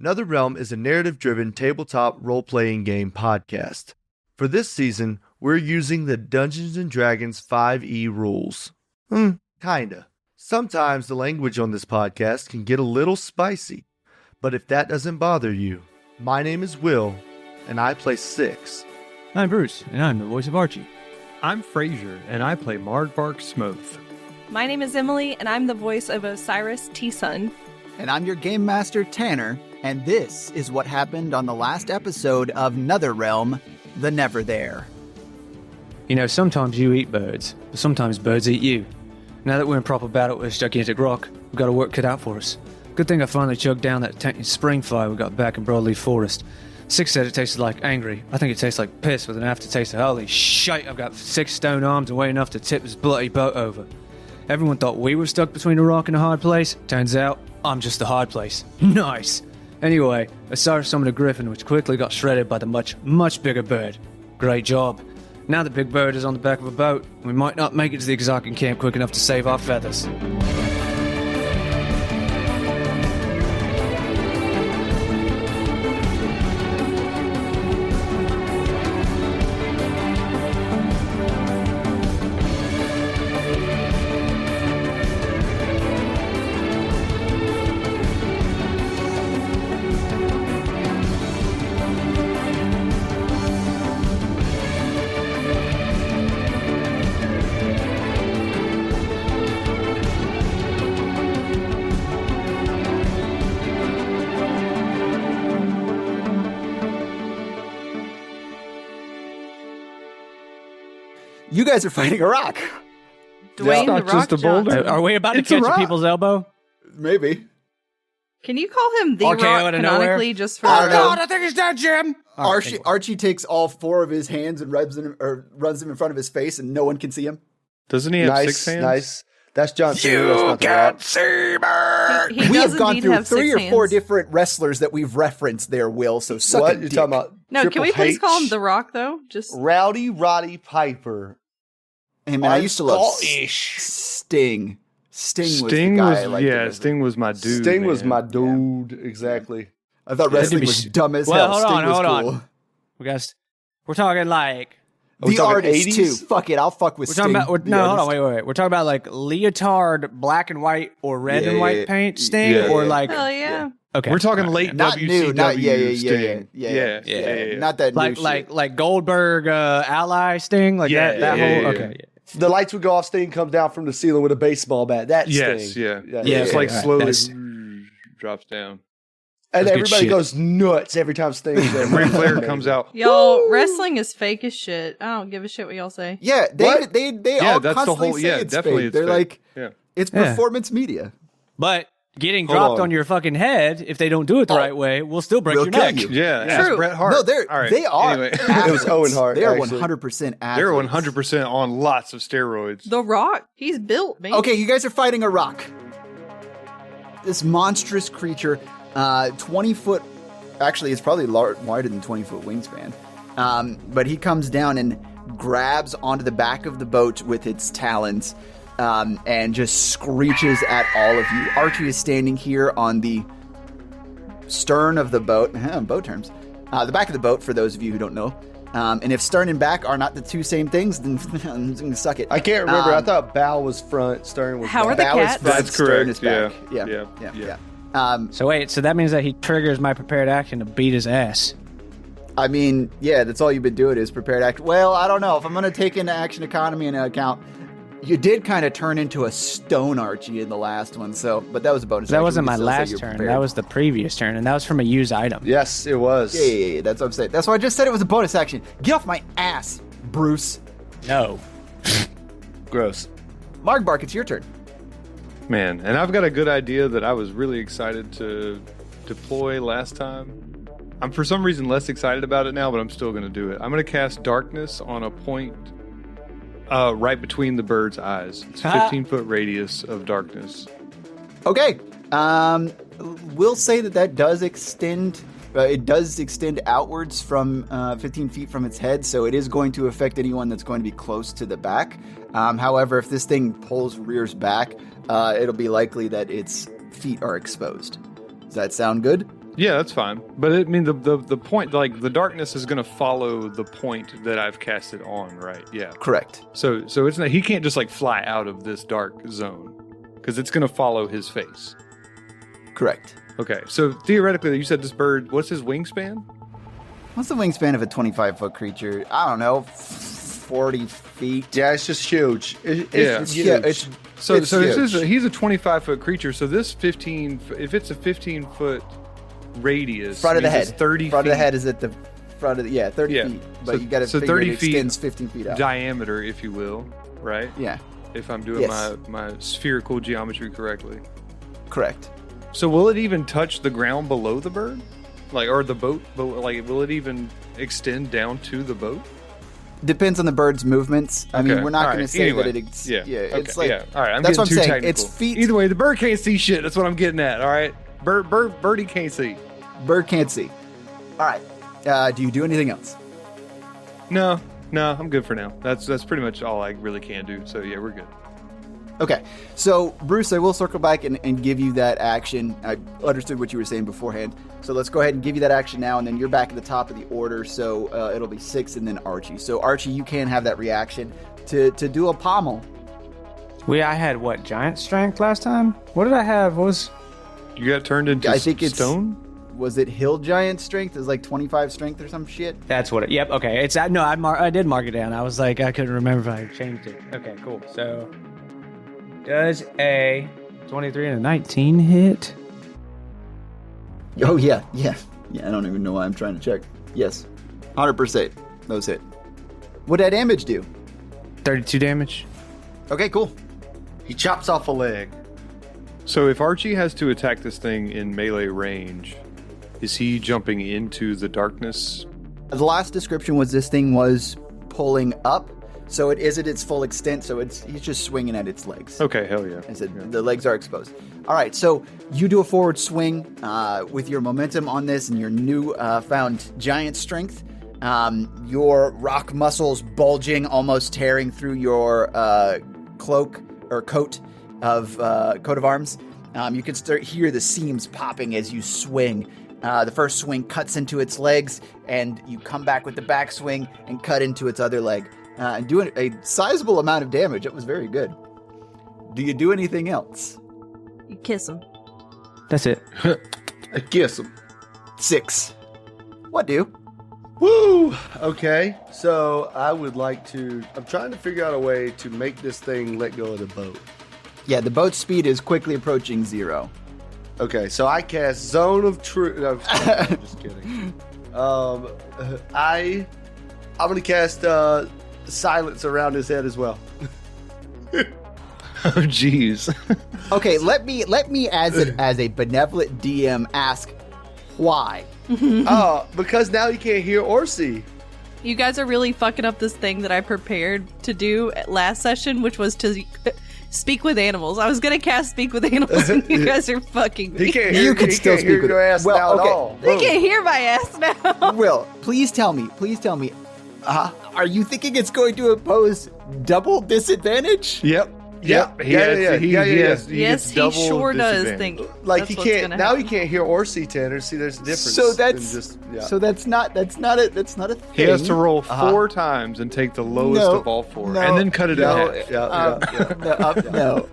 Neverthere is a narrative-driven tabletop role-playing game podcast. For this season, we're using the Dungeons & Dragons 5e rules. Kinda. Sometimes the language on this podcast can get a little spicy, but if that doesn't bother you, my name is Will, and I play Six. I'm Bruce, and I'm the voice of Archie. I'm Frazier, and I play Mardbark Smoth. My name is Emily, and I'm the voice of Osiris T-Sun. And I'm your game master, Tanner, and this is what happened on the last episode of Netherrealm, the Neverthere. You know, sometimes you eat birds, but sometimes birds eat you. Now that we're in proper battle with this gigantic rock, we've got a work cut out for us. Good thing I finally chugged down that spring fire we got back in Broadleaf Forest. Six said it tasted like angry. I think it tastes like piss with an aftertaste of holy shite. I've got 6 stone arms and weight enough to tip this bloody boat over. Everyone thought we were stuck between a rock and a hard place. Turns out, I'm just the hard place. Nice. Anyway, Osiris summoned a griffin, which quickly got shredded by the much, much bigger bird. Great job. Now the big bird is on the back of a boat. We might not make it to the Exarchan camp quick enough to save our feathers. You guys are fighting a rock. Dwayne not the just Rock a boulder. Johnson. Are we about It's to a catch rock. people's elbow? Maybe. Can you call him the RKO Rock out of nowhere? canonically just for... I don't know. I think he's dead, Jim! Archie takes all 4 of his hands and runs them in front of his face, and no one can see him. Doesn't he have Nice, 6 hands? nice. That's John Cena. That's not the Rock. see me! He We does have gone indeed through have 3 6 or 4 hands. different wrestlers that we've referenced there, Will, so suck What? it, You're dick. talking about No, can we Triple please call him H? The Rock, though? Just Rowdy Roddy Piper. Hey, man, I used to love Scottish. Sting. Sting was the Sting guy was, I liked. yeah, Sting was my dude. Sting was man. my dude. Exactly. I thought wrestling was dumb as Well, hell. hold Sting on, was hold cool. on. We're talking like... Are we The talking artist, 80s? too. Fuck it, I'll fuck with We're Sting. talking about... the No, hold on, artist. wait. We're talking about like leotard, black and white, or red and white paint Sting, Yeah. or like... hell yeah. Okay. We're talking All late Not WCW new, not Sting. yeah. Not that new shit. Like Goldberg ally Sting, like Yeah, that yeah, whole... yeah. Okay, The lights would go off. Sting comes down from the ceiling with a baseball bat. That's Yes, Sting. yeah. Yeah, It's okay, like all right. slowly That's- drops down. And That's good everybody shit. goes nuts every time Sting's there. And Ric Flair comes out. Y'all, wrestling is fake as shit. I don't give a shit what y'all say. Yeah, they What? they Yeah, all that's the constantly whole- say yeah, it's definitely fake. it's They're fake. like, Yeah. it's Yeah. performance media. But getting Hold dropped on. on your fucking head, if they don't do it the right way, will still break We'll your kill neck. you. Yeah, True. ask Bret Hart. No, All right, they are. Anyway. It was Owen Hart, They are actually. 100% athletes. They're 100% on lots of steroids. The Rock, he's built, man. Okay, you guys are fighting a rock. This monstrous creature, 20 foot. Actually, it's probably wider than 20 foot wingspan. But he comes down and grabs onto the back of the boat with its talons and just screeches at all of you. Archie is standing here on the stern of the boat. Boat terms. The back of the boat, for those of you who don't know. And if stern and back are not the two same things, then I'm just gonna suck it. I can't remember. I thought bow was front, stern was How are back. the Bow is cats? front, That's stern correct, is back. yeah. Yeah. So wait, so that means that he triggers my prepared action to beat his ass. I mean, yeah, that's all you've been doing is prepared action. Well, I don't know. If I'm going to take into action economy into account, you did kind of turn into a stone Archie in the last one, so, but that was a bonus That action. wasn't We my can still say last you're turn. prepared. That was the previous turn, and that was from a used item. Yes, it was. Yeah, that's what I'm saying. That's why I just said it was a bonus action. Get off my ass, Bruce. No. Gross. Mardbark, it's your turn. Man, and I've got a good idea that I was really excited to deploy last time. I'm for some reason less excited about it now, but I'm still going to do it. I'm going to cast Darkness on a point right between the bird's eyes. It's a 15-foot radius of darkness. Okay. We'll say that does extend. It does extend outwards from 15 feet from its head, so it is going to affect anyone that's going to be close to the back. However, if this thing rears back, it'll be likely that its feet are exposed. Does that sound good? Yeah, that's fine. But I mean, the point, like the darkness is going to follow the point that I've cast it on, right? Yeah. Correct. So it's not, he can't just like fly out of this dark zone because it's going to follow his face. Correct. Okay. So theoretically, you said this bird. What's his wingspan? What's the wingspan of a 25-foot creature? I don't know, 40 feet. Yeah, it's just huge. It's huge. Yeah, it's He's a 25-foot creature. So this 15, if it's a 15-foot radius, front of the head. 30 front feet of the head is at the front of the 30 feet. But So- you got to so figure 30 it feet extends 15 feet out. diameter, if you will, right? Yeah, If I'm doing Yes. my spherical geometry correctly. correct. So will it even touch the ground below the bird? Like, or the boat? Like, will it even extend down to the boat? Depends on the bird's movements. I mean, Okay. we're not All going to right. say Anyway. that it. Yeah. It's Okay. like yeah. All right. I'm that's getting what I'm too saying. technical. It's feet. Either way, the bird can't see shit. That's what I'm getting at. All right. Birdie can't see. Bird can't see. All right. Do you do anything else? No, I'm good for now. That's pretty much all I really can do. So yeah, we're good. Okay, so Bruce, I will circle back and give you that action. I understood what you were saying beforehand, so let's go ahead and give you that action now, and then you're back at the top of the order, so it'll be 6 and then Archie. So Archie, you can have that reaction to do a pommel. I had what, giant strength last time? What did I have? What was... You got turned into I think it's stone. Was it hill giant strength? It was like 25 strength or some shit. That's what it... Yep, okay. It's no, I did mark it down. I was like, I couldn't remember if I changed it. Okay, cool. So, does a 23 and a 19 hit? Oh yeah. I don't even know why I'm trying to check. Yes, 100%. Those hit. What'd that damage do? 32 damage. Okay, cool. He chops off a leg. So if Archie has to attack this thing in melee range, is he jumping into the darkness? The last description was this thing was pulling up, so it is at its full extent. So he's just swinging at its legs. Okay, hell yeah. I said the legs are exposed. All right, so you do a forward swing with your momentum on this and your new found giant strength. Your rock muscles bulging, almost tearing through your cloak or coat of arms. You can start hear the seams popping as you swing. The first swing cuts into its legs, and you come back with the back swing and cut into its other leg, and doing a sizable amount of damage. It was very good. Do you do anything else? You kiss him. That's it. I kiss him. 6. What do? Woo! Okay, so I would like to... I'm trying to figure out a way to make this thing let go of the boat. Yeah, the boat's speed is quickly approaching 0. Okay, so I cast Zone of Truth. No, I'm just kidding. I'm gonna cast Silence around his head as well. Oh, jeez. Okay, let me as a benevolent DM ask why. Because now he can't hear or see. You guys are really fucking up this thing that I prepared to do at last session, which was to speak with animals. I was gonna cast speak with animals, and you guys are fucking me. He can't hear. You can he still can't hear speak with your ass well, now okay. at all. They can't hear my ass now. Will, please tell me. Are you thinking it's going to impose double disadvantage? Yep. Yep. He gets Yes, he double sure does disadvantage. think Like that's he what's can't gonna now. happen. He can't hear or see Tanner. See, there's a difference. So in that's just, yeah. so that's not a thing. He has to roll 4 times and take the lowest No, of all 4, no, and then cut it in No, half. No.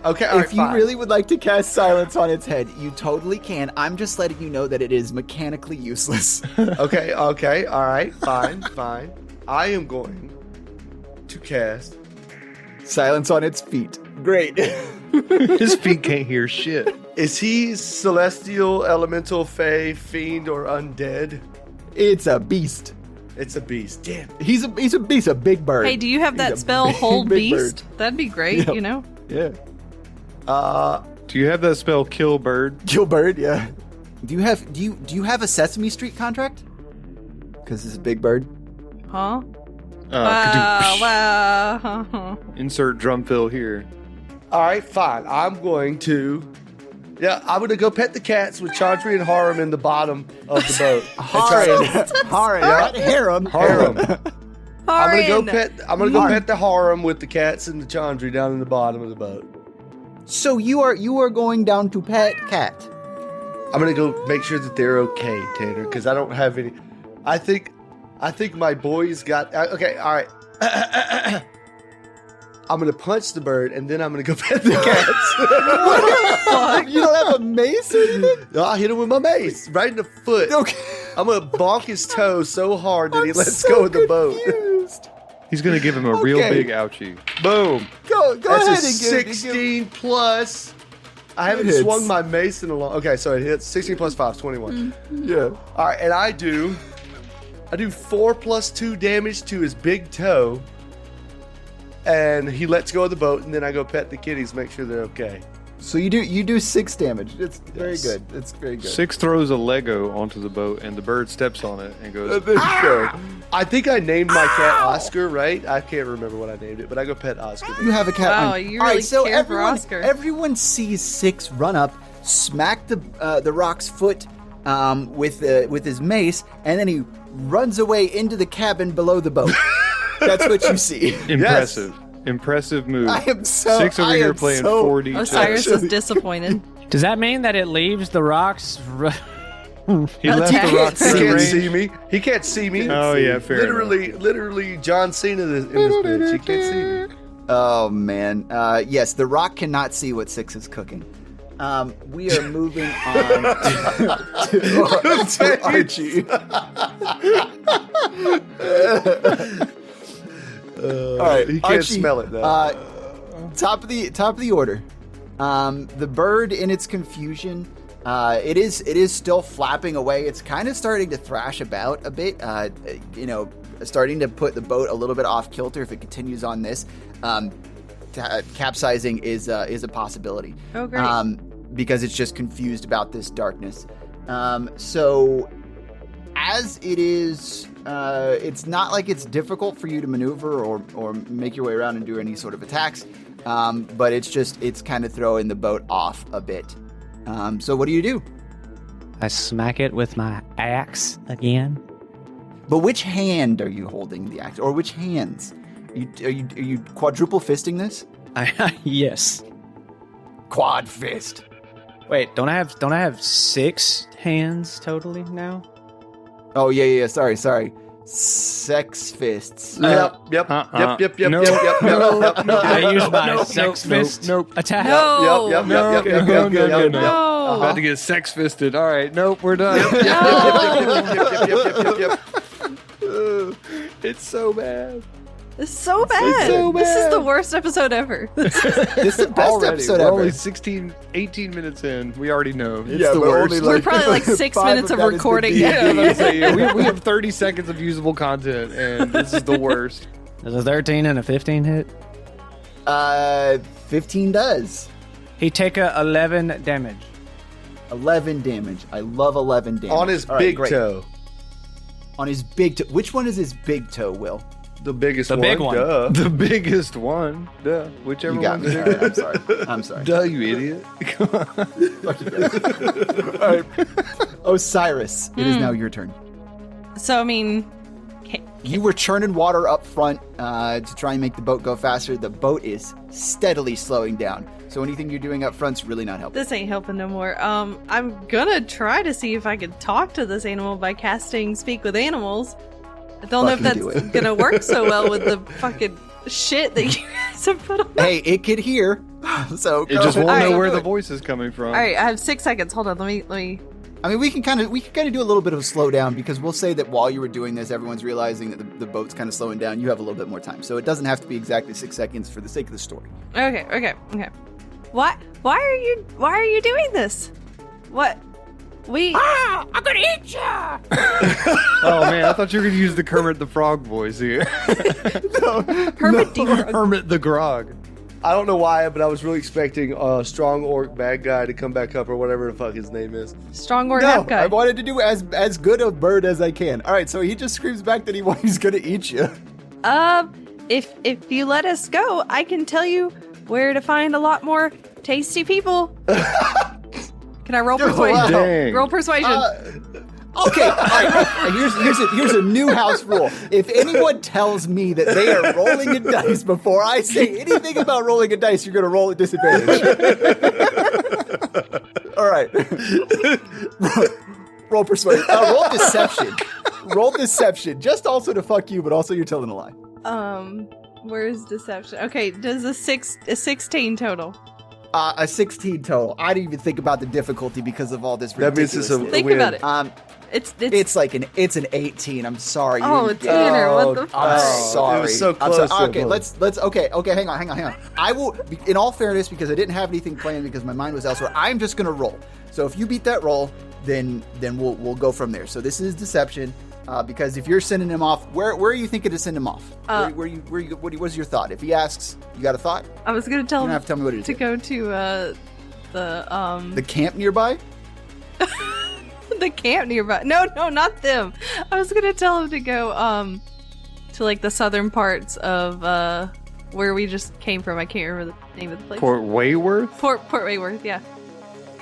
Okay, all right, If you fine. really would like to cast silence on its head, you totally can. I'm just letting you know that it is mechanically useless. Okay, all right, fine. I am going to cast. Silence on its feet. Great. His feet can't hear shit. Is he celestial, elemental, fey, fiend, or undead? It's a beast. It's a beast. Damn. He's a big bird. Hey, do you have He's that a spell, big, Hold big Beast? That'd be great, Yep. you know? Yeah. Do you have that spell, Kill Bird? Kill bird, yeah. Do you have a Sesame Street contract? Because it's a big bird. Huh? Kadoosh. Wow. Insert drum fill here. All right, fine. I'm going to go pet the cats with Chaudry and Harem in the bottom of the boat. Harem, not harem. Harem. I'm gonna go Harin. pet the Harem with the cats and the Chaudry down in the bottom of the boat. So you are going down to pet cat. I'm gonna go make sure that they're okay, Tanner, because I don't have any. I think my boys got. Okay, all right. I'm gonna punch the bird and then I'm gonna go pet the cats. Fuck, you don't have a mace or anything? No, I hit him with my mace right in the foot. Okay. I'm gonna bonk his toe so hard that he I'm lets so go of the boat. confused. He's gonna give him a real Okay. big ouchie. Boom. Go That's ahead a and give 16 plus. I haven't hits. swung my mace in a long. Okay, so it hits 16 plus 5, 21. Yeah. All right, and I do 4 plus 2 damage to his big toe. And he lets go of the boat, and then I go pet the kitties, make sure they're okay. So you do 6 damage. It's very Yes. good. It's very good. 6 throws a Lego onto the boat, and the bird steps on it and goes, There you go. I think I named my cat Oscar, right? I can't remember what I named it, but I go pet Oscar. You have a cat. Wow, on. you All really right, so care for Oscar. Everyone sees 6 run up, smack the rock's foot with his mace, and then he runs away into the cabin below the boat. That's what you see. impressive. Impressive move. I am so. 6 over I here am playing so, 4D. Osiris is disappointed. Does that mean that it leaves the rocks? He left the rock He free can't range. see me. He can't see me. Oh, yeah, fair Literally John Cena in this bitch. He can't see me. Oh man. Yes, the rock cannot see what 6 is cooking. We are moving on to Archie. All right, He can't Archie, smell it though. Top of the order. The bird, in its confusion, it is still flapping away. It's kind of starting to thrash about a bit. Starting to put the boat a little bit off kilter. If it continues on this, capsizing is a possibility. Oh, great. Because it's just confused about this darkness. So as it is, it's not like it's difficult for you to maneuver or make your way around and do any sort of attacks. But it's kind of throwing the boat off a bit. So what do you do? I smack it with my axe again. But which hand are you holding the axe, or which hands? Are you quadruple fisting this? Yes. Quad fist. Wait, don't I have 6 hands totally now? Oh yeah. Sorry. Sex fists. Yep. No. I use my Nope, sex nope, fist nope. attack. No. Yep. No. No. About to get sex fisted. All right, nope, we're done. Yep. It's so bad. It's so bad. so This is bad. the worst episode ever. This is the best Already, episode we're ever. only 18 minutes in. We already know. It's Yeah, the but worst. only We're probably like 6 5 minutes of that is the recording. D&D. Yeah, I was about to say, we have 30 seconds of usable content, and this is the worst. Does a 13 and a 15 hit? 15 does. He take a 11 damage. 11 damage. I love 11 damage. On his All right, big great. toe. On his big toe. Which one is his big toe, Will? The biggest The one. big one. Duh. The biggest one. Duh. Whichever You got one's me. All bigger. right, I'm sorry. I'm sorry. Duh, you idiot. Come on. All right. Osiris, it is now your turn. So, I mean, You were churning water up front to try and make the boat go faster. The boat is steadily slowing down. So anything you're doing up front's really not helping. this ain't helping no more. I'm gonna try to see if I can talk to this animal by casting Speak with Animals. I don't know if Fucking do that's it. gonna work so well with the fucking shit that you guys have put on. Hey, it could hear. So It just won't All know right. where the voice is coming from. All right, I have 6 seconds. Hold on, let me. I mean, we can kind of do a little bit of a slowdown because we'll say that while you were doing this, everyone's realizing that the boat's kind of slowing down. You have a little bit more time, so it doesn't have to be exactly 6 seconds for the sake of the story. Okay. Why are you doing this? What? I'm gonna eat ya! Oh, man, I thought you were going to use the Kermit the Frog voice here. Hermit Frog. Hermit the Grog. I don't know why, but I was really expecting a strong orc bad guy to come back up or whatever the fuck his name is. Strong or No, half guy. I wanted to do as good a bird as I can. All right, so he just screams back that he's going to eat you. If you let us go, I can tell you where to find a lot more tasty people. Can I roll persuasion? wow. Dang. Roll persuasion. Okay, all right. Here's a new house rule. If anyone tells me that they are rolling a dice before I say anything about rolling a dice, you're going to roll at disadvantage. All right. Roll persuasion. Roll deception. Roll deception. Just also to fuck you, but also you're telling a lie. Where's deception? Okay, does a 16 total? A 16 total. I didn't even think about the difficulty because of all this That means it's a ridiculousness. Think win. about it. It's like an 18. I'm sorry. You Oh, didn't it's get it. dinner. What the fuck? I'm Oh, sorry. it was so I'm close, so Okay, close. let's okay, hang on. I will in all fairness, because I didn't have anything planned because my mind was elsewhere, I'm just gonna roll. So if you beat that roll, then we'll go from there. So this is deception. Because if you're sending him off, where are you thinking to send him off? What's your thought? If he asks, you got a thought? I was gonna tell You don't him have to tell me what it is. to go to The camp nearby? the camp nearby. No, not them. I was gonna tell him to go to like the southern parts of where we just came from. I can't remember the name of the place. Port Wayworth? Port Wayworth. Yeah.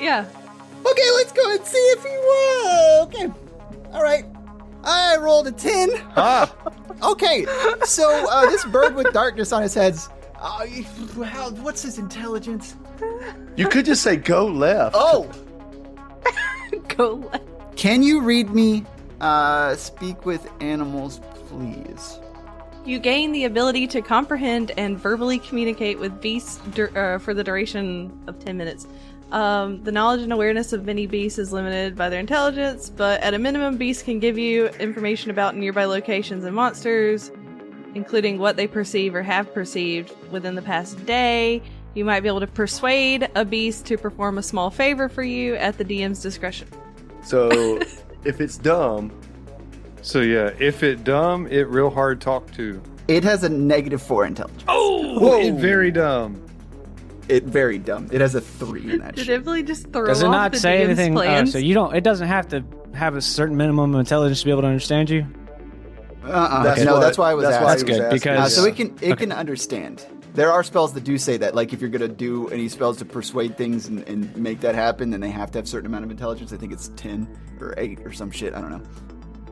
Okay, let's go and see if he will. Okay. All right. I rolled a 10. Ah! Okay, so this bird with darkness on his head's. What's his intelligence? You could just say go left. Oh! Go left. Can you read me speak with animals, please? You gain the ability to comprehend and verbally communicate with beasts for the duration of 10 minutes. The knowledge and awareness of many beasts is limited by their intelligence, but at a minimum, beasts can give you information about nearby locations and monsters, including what they perceive or have perceived within the past day. You might be able to persuade a beast to perform a small favor for you at the DM's discretion. So if it's dumb, So yeah, if it dumb, it real hard talk to. It has a -4 intelligence. Oh! It very dumb. It very dumb. It has a 3 in that Did shit. Emily just throw Does it off not the say DM's anything? plans? So you don't. It doesn't have to have a certain minimum of intelligence to be able to understand you. That's why I was asking. That's good, because- So it can understand. There are spells that do say that, like if you're gonna do any spells to persuade things and make that happen, then they have to have a certain amount of intelligence. I think it's 10 or 8 or some shit. I don't know.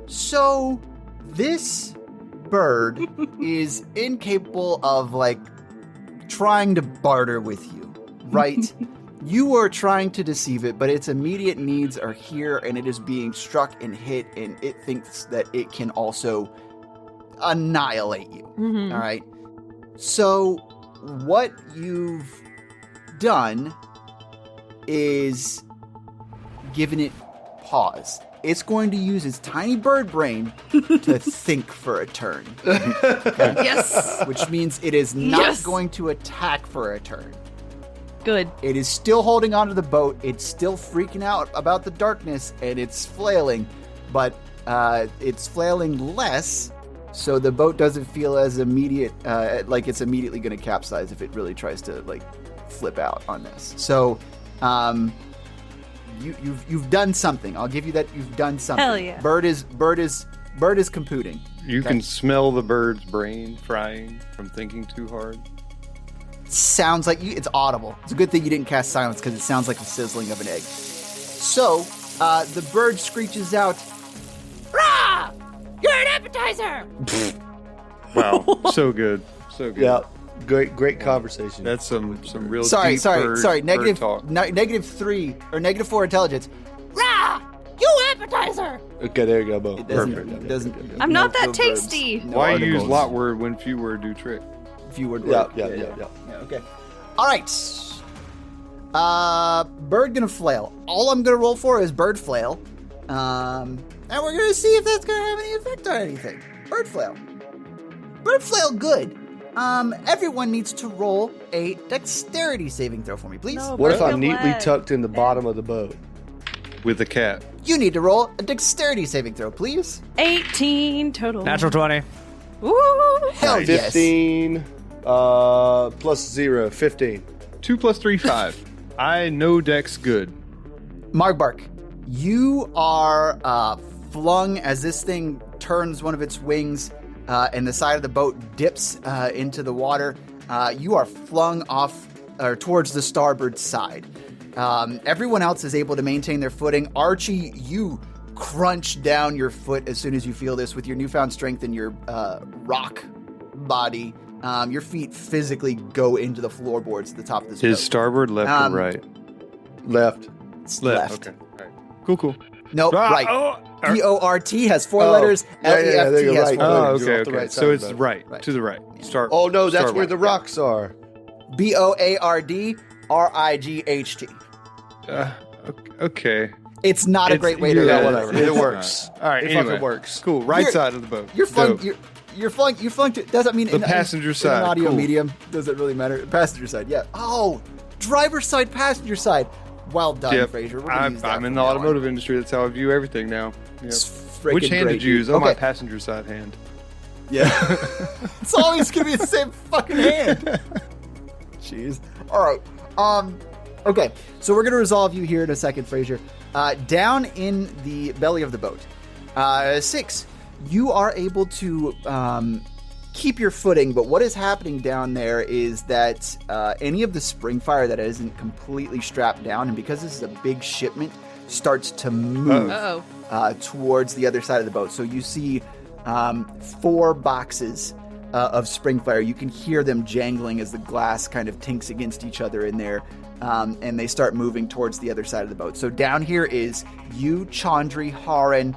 So this bird is incapable of like trying to barter with you, right? You are trying to deceive it, but its immediate needs are here, and it is being struck and hit, and it thinks that it can also annihilate you. Mhm. All right. So what you've done is given it pause. It's going to use its tiny bird brain to think for a turn. Okay? Yes! Which means it is not Yes! going to attack for a turn. Good. It is still holding onto the boat. It's still freaking out about the darkness, and it's flailing, but it's flailing less, so the boat doesn't feel as immediate, like it's immediately going to capsize if it really tries to like flip out on this. So, you've done something. I'll give you that. You've done something. Hell yeah. Bird is computing. You can smell the bird's brain frying from thinking too hard. Sounds like it's audible. It's a good thing you didn't cast silence because it sounds like the sizzling of an egg. So, the bird screeches out, "Rah! You're an appetizer!" Wow, so good, so good. yeah, great conversation. That's some real Sorry. deep bird Negative talk. -3 or -4 intelligence. Rah! You appetizer! Okay, there you go, Bo. It doesn't. Perfect. It doesn't. I'm not that verbs, tasty. no Why articles. use lot word when few word do trick? Few word. Yeah, word. yeah. Okay. All right. Bird gonna flail. All I'm gonna roll for is bird flail. And we're gonna see if that's gonna have any effect on anything. Bird flail. Bird flail good. Everyone needs to roll a dexterity saving throw for me, please. No. What if Bird I'm neatly flag. tucked in the bottom of the boat? With the cat. You need to roll a dexterity saving throw, please. 18 total. Natural 20. Woo! Hell yes. 15 plus 0, 15. 2 + 3 = 5. I know Dex good. Margbark, you are flung as this thing turns one of its wings and the side of the boat dips into the water. You are flung off or towards the starboard side. Everyone else is able to maintain their footing. Archie, you crunch down your foot as soon as you feel this with your newfound strength and your rock body. Your feet physically go into the floorboards at the top of this Is boat. starboard left or right? Left. It's Left. left. Okay. All right. Cool. Nope, right. Oh, P-O-R-T has 4 letters. yeah, L-E-F-T there you're has right. 4 oh, letters. You're okay. off the Okay. right side So of it's the boat. right to the right. Start. Oh no, that's start where right. the rocks are. B-O-A-R-D-R-I-G-H-T. Okay. It's not a great way to Yeah, go. whatever. It It's works. not. All right. It anyway. fucking works. Cool. Right You're- side of the boat. You're flunked. Dope. You're flunked. You flunked it. Does that mean The passenger in side. an audio Cool. medium? Does it really matter? Passenger side. Yeah. Oh, driver's side, passenger side. Well done, Yep. Fraser. We're gonna use that I'm in from the now on. automotive industry. That's how I view everything now. Yep. It's freaking Which hand great, did you use? dude. Oh, my Okay. passenger side hand. Yeah. It's always gonna be the same fucking hand. Jeez. All right. Okay. So we're gonna resolve you here in a second, Fraser. Down in the belly of the boat. 6. You are able to keep your footing, but what is happening down there is that any of the spring fire that isn't completely strapped down, and because this is a big shipment, starts to move Uh-oh. towards the other side of the boat. So you see 4 boxes of spring fire. You can hear them jangling as the glass kind of tinks against each other in there, and they start moving towards the other side of the boat. So down here is you, Chandri, Haran,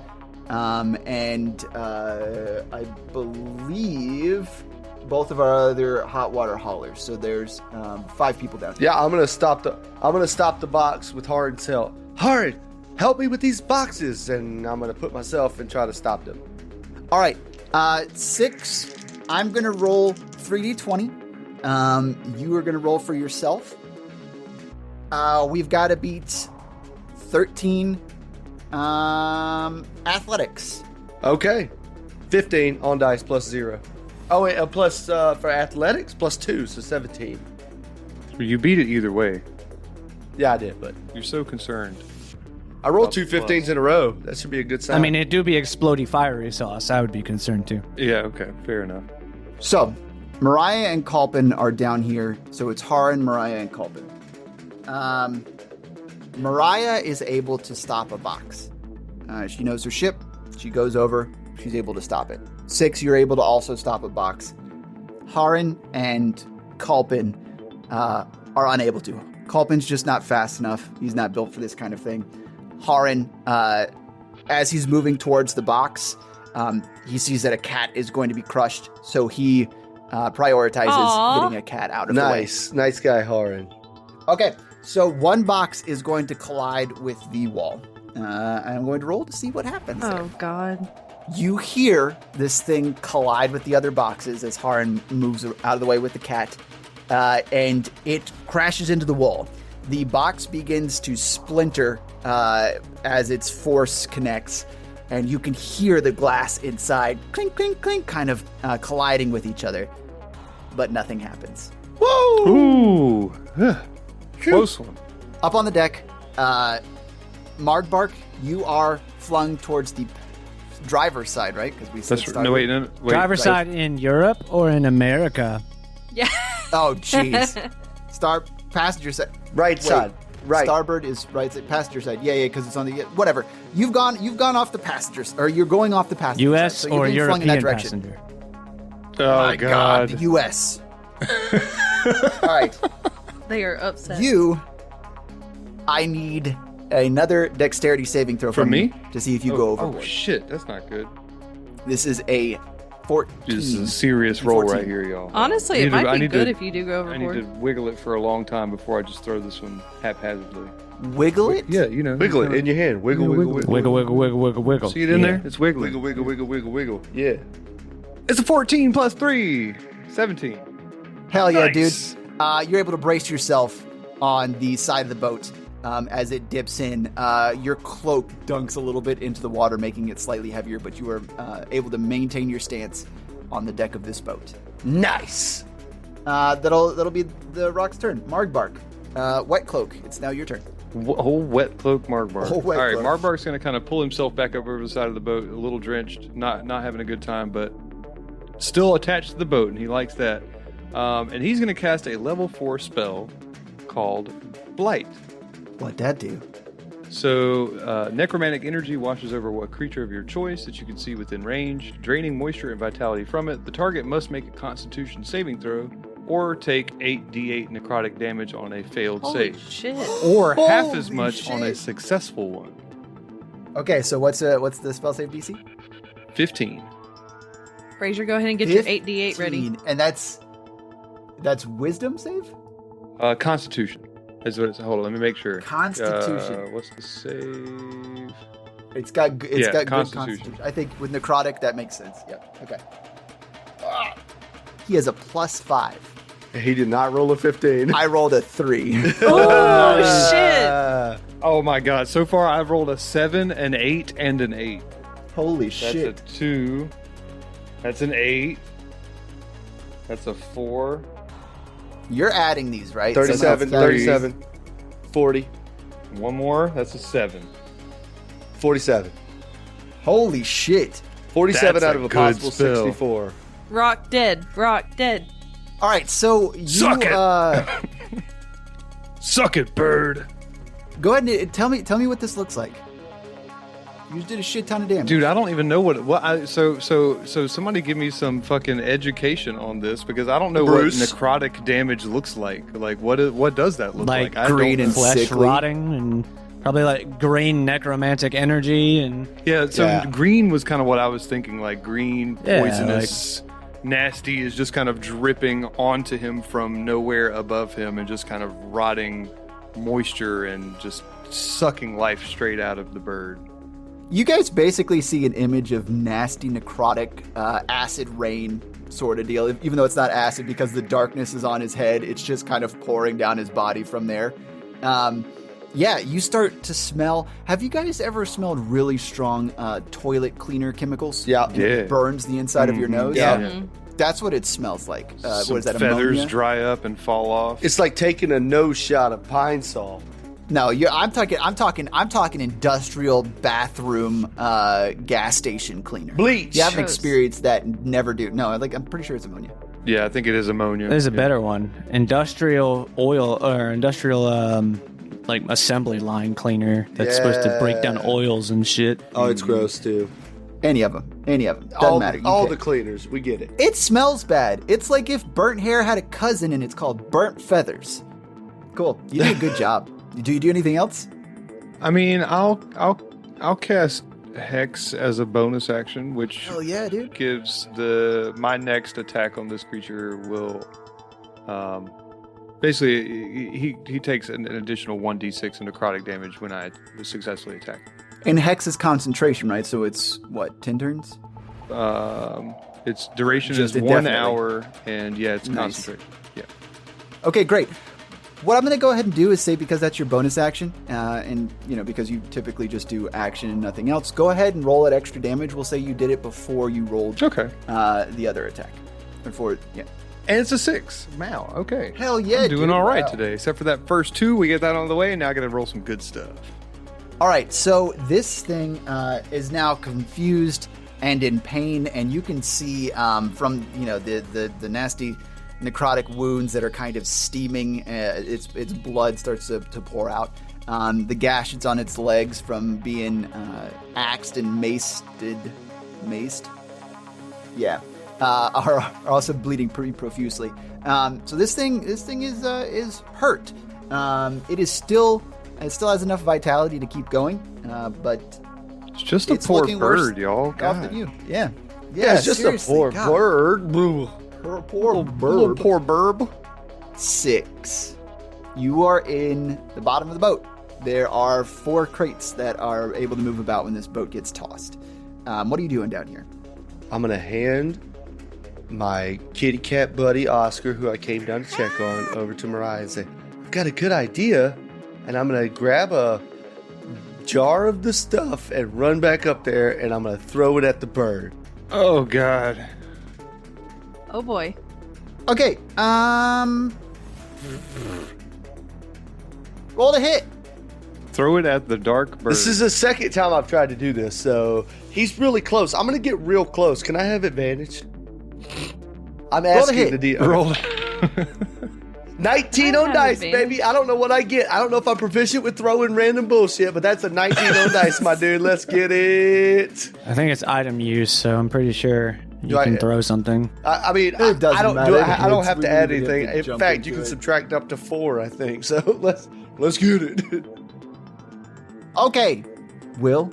and I believe both of our other hot water haulers. So there's 5 people down here. Yeah, I'm gonna stop the box with Haren's help. Haren, help me with these boxes, and I'm gonna put myself and try to stop them. All right, 6. I'm gonna roll 3d20. You are gonna roll for yourself. We've got to beat 13 athletics. Okay, 15 on dice plus 0. Oh wait, plus for athletics plus 2, so 17. You beat it either way. Yeah, I did, but You're so concerned. I rolled Plus, 2 15s in a row. That should be a good sign. I mean, it do be explodey fiery sauce. I would be concerned too. Yeah. Okay. Fair enough. So, Mariah and Kalpin are down here. So it's Haran, Mariah, and Kalpin. Mariah is able to stop a box. She knows her ship. She goes over. She's able to stop it. 6, you're able to also stop a box. Haran and Kalpin are unable to. Kalpin's just not fast enough. He's not built for this kind of thing. Haran, as he's moving towards the box, he sees that a cat is going to be crushed, so he prioritizes Aw. getting a cat out of the way. nice guy, Haran. Okay, so one box is going to collide with the wall. I'm going to roll to see what happens. there. Oh, God. You hear this thing collide with the other boxes as Haran moves out of the way with the cat, and it crashes into the wall. The box begins to splinter as its force connects, and you can hear the glass inside clink, clink, clink, kind of colliding with each other, but nothing happens. Ooh. Close one. Up on the deck, Margbark, you are flung towards the driver's side, right? Because we said That's no wait. Driver's right. side in Europe or in America? Yeah. Oh, jeez. Passenger side. Right Wait, side. Right. Starboard is right side. Passenger side. Yeah, because it's on the whatever. You've gone off the passengers, or you're going off the passenger U.S. side. So you're or being flung in that European direction. passenger? Oh My God, the U.S. All right, They are upset. I need another dexterity saving throw from me? you to see if you go Oh overboard. shit, that's not good. This is a 14. This is a serious roll 14. right here, y'all. Honestly, it might be good if you do go I need overboard. to wiggle it for a long time before I just throw this one haphazardly. Wiggle it? Yeah, you know. Wiggle it in your hand. Wiggle, wiggle, wiggle. Wiggle, wiggle, wiggle, wiggle, wiggle. See it in Yeah. there? It's wiggling. Wiggle, wiggle, wiggle, wiggle, wiggle. Yeah. It's a 14 plus 3. 17. Hell yeah, Nice. dude. You're able to brace yourself on the side of the boat as it dips in. Your cloak dunks a little bit into the water, making it slightly heavier, but you are able to maintain your stance on the deck of this boat. Nice. That'll be the Rock's turn. Margbark, Wet Cloak. It's now your turn. Whole wet cloak Margbark. Whole wet All right, cloak. Margbark's going to kind of pull himself back up over the side of the boat, a little drenched, not having a good time, but still attached to the boat, and he likes that. And he's going to cast a level 4 spell called Blight. What'd that do? So, necromantic energy washes over what creature of your choice that you can see within range, draining moisture and vitality from it. The target must make a Constitution saving throw or take 8d8 necrotic damage on a failed Holy save. shit. Or half as Holy much on a shit. successful one. Okay, so what's the spell save DC? 15. Fraser, go ahead and get your 8d8 ready. 15, and that's wisdom save? Constitution is what it's. Hold on, let me make sure. Constitution. What's the save? It's got good Constitution. constitution. I think with necrotic that makes sense. Yep. Okay. He has a +5. He did not roll a 15. I rolled a 3. Oh, shit. Oh my god! So far, I've rolled a 7, an 8, and an 8. Holy That's shit. a 2. That's an 8. That's a 4. You're adding these, right? 37, Somehow. 37, 40, One more. That's a 7. 47. Holy shit. 47 That's out a of a good possible spell. 64. Rock dead. Rock dead. All right, so you Suck it. Suck it, bird. Go ahead and tell me what this looks like. You just did a shit ton of damage. Dude, I don't even know so somebody give me some fucking education on this because I don't know Bruce? what necrotic damage looks like. Like what does that look like? Like I don't green know. and flesh sickly. rotting and probably like green necromantic energy and Yeah, so Yeah. green was kind of what I was thinking, like green, Yeah, poisonous, nasty is just kind of dripping onto him from nowhere above him and just kind of rotting moisture and just sucking life straight out of the bird. You guys basically see an image of nasty necrotic acid rain sort of deal, even though it's not acid because the darkness is on his head. It's just kind of pouring down his body from there. Yeah, you start to smell. Have you guys ever smelled really strong toilet cleaner chemicals? Yeah. And it burns the inside of your nose. Yeah. Mhm. That's what it smells like. What Some is that? feathers ammonia? dry up and fall off. It's like taking a nose shot of Pine Sol. No, I'm talking industrial bathroom gas station cleaner. Bleach. You haven't Gross. experienced that. Never do. No, I'm pretty sure it's ammonia. Yeah, I think it is ammonia. there's a Yeah. better one. Industrial oil or industrial like assembly line cleaner that's supposed to break down Yeah. oils and shit. Oh, it's gross too. Any of them. Doesn't all matter. You all pick. the cleaners. We get it. It smells bad. It's like if burnt hair had a cousin and it's called burnt feathers. Cool. You did a good job. Do you do anything else? I mean, I'll cast Hex as a bonus action, which Hell yeah, dude. gives my next attack on this creature will basically he takes an additional 1d6 of necrotic damage when I successfully attack. And Hex is concentration, right? So it's what, 10 turns? Its duration Just is 1 indefinitely. hour, and yeah, it's Nice. concentration. Yeah. Okay, great. What I'm going to go ahead and do is say, because that's your bonus action, and because you typically just do action and nothing else, go ahead and roll at extra damage. We'll say you did it before you rolled Okay. the other attack. Yeah. And it's a 6. Wow. Okay. Hell yeah, I'm doing dude. all right Wow. today, except for that first 2. We get that out of the way, and now I got to roll some good stuff. All right, so this thing is now confused and in pain, and you can see from the nasty necrotic wounds that are kind of steaming. Its blood starts to pour out. The gashes on its legs from being axed and maced. Yeah, are also bleeding pretty profusely. So this thing is hurt. It still has enough vitality to keep going, but It's just a it's poor looking worse bird, y'all. off God. than you. Yeah, Yeah, it's just a seriously, poor God. bird. Boo. Poor Little bird. poor burb. 6. You are in the bottom of the boat. There are 4 crates that are able to move about when this boat gets tossed. What are you doing down here? I'm gonna hand my kitty cat buddy Oscar, who I came down to check on, over to Mariah and say, "I've got a good idea," and I'm gonna grab a jar of the stuff and run back up there, and I'm gonna throw it at the bird. Oh God. Oh boy. Okay, roll to hit. Throw it at the dark bird. This is the second time I've tried to do this, so he's really close. I'm gonna get real close. Can I have advantage? I'm Roll to asking hit. the D. roll. 19 I on have dice, advantage. baby. I don't know what I get. I don't know if I'm proficient with throwing random bullshit, but that's a 19 on dice, my dude. Let's get it. I think it's item use, so I'm pretty sure You can throw something. I mean, It doesn't I don't matter. I don't have We to add really anything. have to In jump fact, you into can it. subtract up to 4, I think. So let's get it. Okay, Will,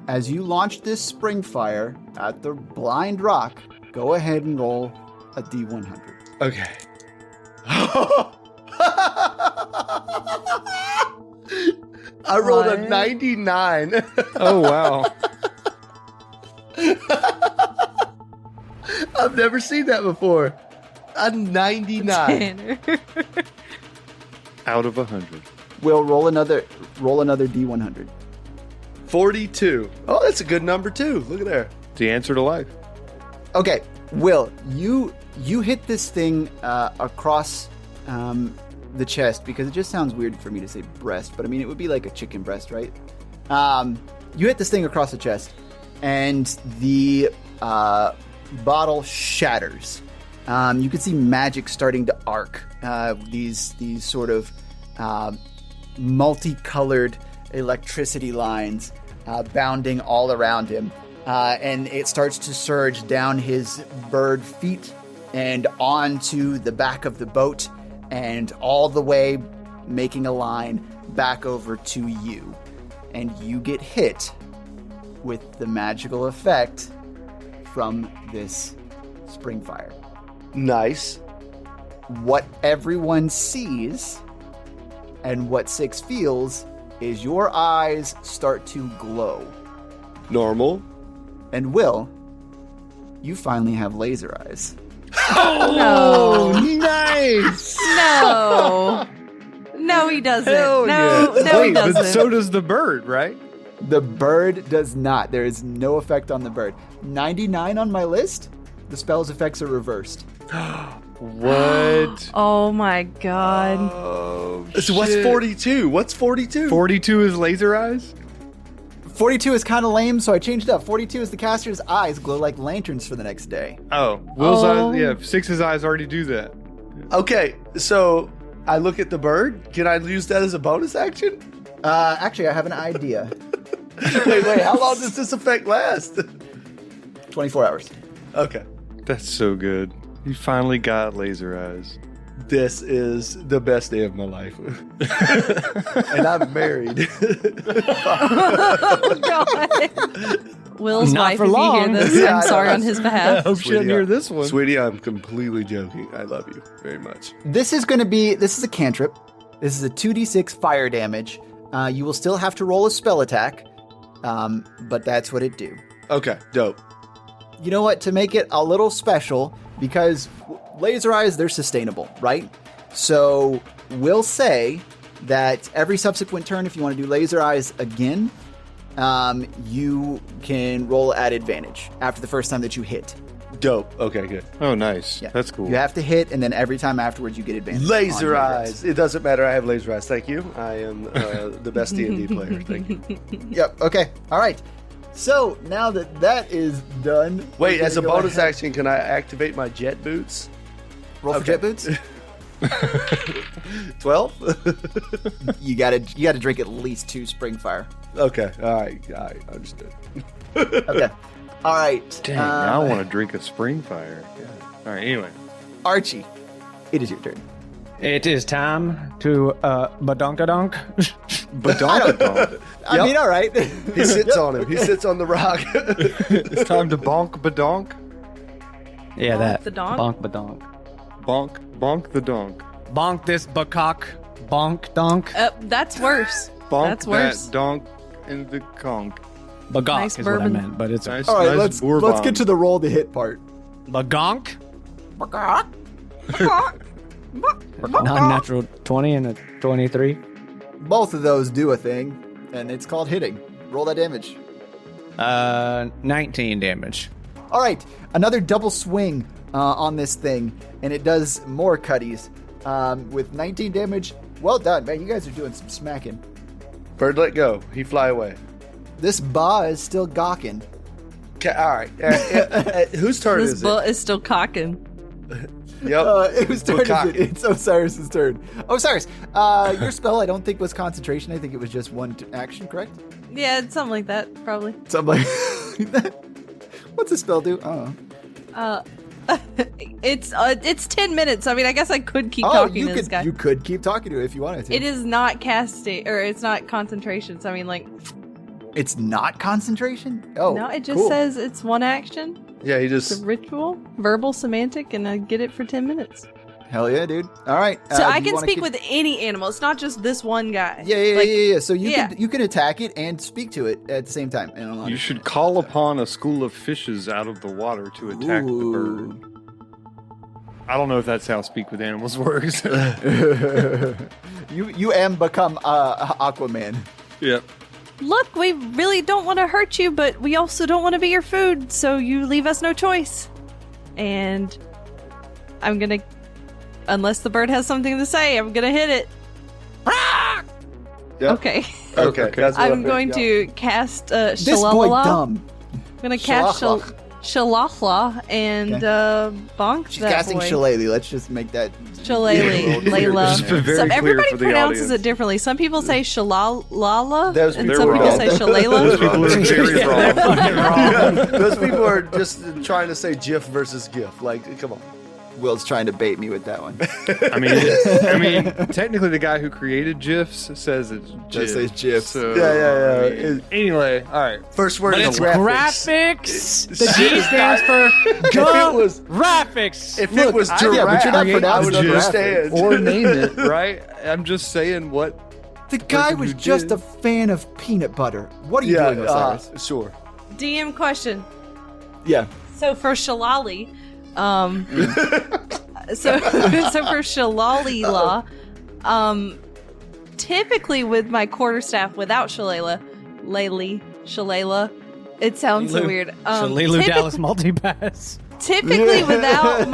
as you launch this spring fire at the blind rock, go ahead and roll a D100. Okay. I rolled a What? 99. Oh wow. I've never seen that before. A 99. Tanner. Out of 100. Will, roll another D100. 42. Oh, that's a good number too. Look at there. It's the answer to life. Okay, Will, you hit this thing across the chest, because it just sounds weird for me to say breast, but I mean it would be like a chicken breast, right? You hit this thing across the chest, and the bottle shatters. You can see magic starting to arc. These sort of multicolored electricity lines bounding all around him. And it starts to surge down his bird feet and onto the back of the boat and all the way making a line back over to you. And you get hit with the magical effect from this spring fire. Nice. What everyone sees and what Six feels is your eyes start to glow. Normal. And Will, you finally have laser eyes. No. Nice. No. No, he doesn't. Hell no, yeah. no, he Wait, but doesn't. so does the bird, right? The bird does not. There is no effect on the bird. 99 on my list, the spell's effects are reversed. What? Oh my god. Oh, So what's shit. 42? What's 42? 42 is laser eyes? 42 is kind of lame, so I changed it up. 42 is the caster's eyes glow like lanterns for the next day. Oh, Will's Oh. eyes. Yeah, Six's eyes already do that. Okay, so I look at the bird. Can I use that as a bonus action? Actually, I have an idea. Wait, how long does this effect last? 24 hours. Okay. That's so good. You finally got laser eyes. This is the best day of my life. And I'm married. Oh god. Will's Not wife, for if you hear long. this, Yeah, I I'm know. sorry on his I behalf. hope she doesn't hear this one. Sweetie, I'm completely joking. I love you very much. This is a cantrip. This is a 2d6 fire damage. You will still have to roll a spell attack, but that's what it do. Okay, dope. You know what? To make it a little special, because laser eyes, they're sustainable, right? So we'll say that every subsequent turn, if you want to do laser eyes again, you can roll at advantage after the first time that you hit. Dope. Okay, good. Oh, nice. Yeah. That's cool. You have to hit, and then every time afterwards, you get advantage. on Laser eyes. eyes. It doesn't matter. I have laser eyes. Thank you. I am the best D&D player. Thank you. Yep. Okay. All right. So now that is done. Wait, we're as a gonna go bonus ahead- action, can I activate my jet boots? roll for Okay. jet boots. 12? You gotta drink at least 2 spring fire. Okay. All right. Understood. Okay. All right. Dang, now I want to drink a spring fire. Yeah. All right, anyway. Archie, it is your turn. It is time to badonkadonk. Badonkadonk. I mean, all right. He sits on him. He sits on the rock. It's time to bonk badonk. Yeah, Bonk that. the donk? Bonk badonk. Bonk the donk. Bonk this bacock. Bonk donk. That's worse. Bonk That's worse. that donk in the conk. Bagok Nice is what I bourbon. meut, but it's Nice, all right, nice let's get to the roll to hit part. bagonk. Non-natural 20 and a 23. Both of those do a thing, and it's called hitting. Roll that damage. 19 damage. All right, another double swing on this thing, and it does more cutties with 19 damage. Well done, man. You guys are doing some smacking. Bird let go. He fly away. This ba is still gawking. Okay, all right. Whose turn This is butt is still cocking. it? Yep. Whose turn is Bukkake. it? It's Osiris's turn. Osiris, your spell I don't think was concentration. I think it was just one action, correct? Yeah, it's something like that, probably. Something like that. What's the spell do? I don't know. It's 10 minutes. I mean, I guess I could keep talking to this guy. You could keep talking to it if you wanted to. It is not casting, or it's not concentration. So I mean, like, It's not concentration? Oh, no, it just cool. says it's one action. Yeah, he It's just. a ritual, verbal, semantic, and I get it for 10 minutes. Hell yeah, dude. All right. So I do you can wanna speak keep- with any animal. It's not just this one guy. Yeah. So you yeah. can you can attack it and speak to it at the same time. You should call upon a school of fishes out of the water to attack the bird. I don't know if that's how speak with animals works. you become Aquaman. Yep. Look, we really don't want to hurt you, but we also don't want to be your food, so you leave us no choice. And I'm gonna, unless the bird has something to say, I'm gonna hit it. Yep. Okay. Okay. That's what I'm going to cast This boy Shalalala. dumb. I'm gonna cast Shalala and bonk She's that casting boy. Shillelagh. Let's just make that. Shillelagh, Layla. Just be very So clear everybody for the pronounces audience. it differently. Some people say Shalalala, Those and people some are people wrong. say Those Shalala. people are very wrong. Those people are just trying to say GIF versus GIF. Like, come on. Will's trying to bait me with that one. I mean, technically, the guy who created GIFs says it's GIF. Just says GIFs. So, Yeah. I mean, anyway, all right. First word But is it's graphics. graphics. The G stands for If it was, graphics. if it was yeah, but you're not giraffe, I would pronouncing it understand. Or name it, right? I'm just saying what. The guy person was who just did. a fan of peanut butter. What are you Yeah, doing, Osiris? sure. DM question. Yeah. So for Shalali, so for Shalalila, typically with my quarterstaff without Shalala, it sounds so weird. Shalilu Dallas multipass. Typically without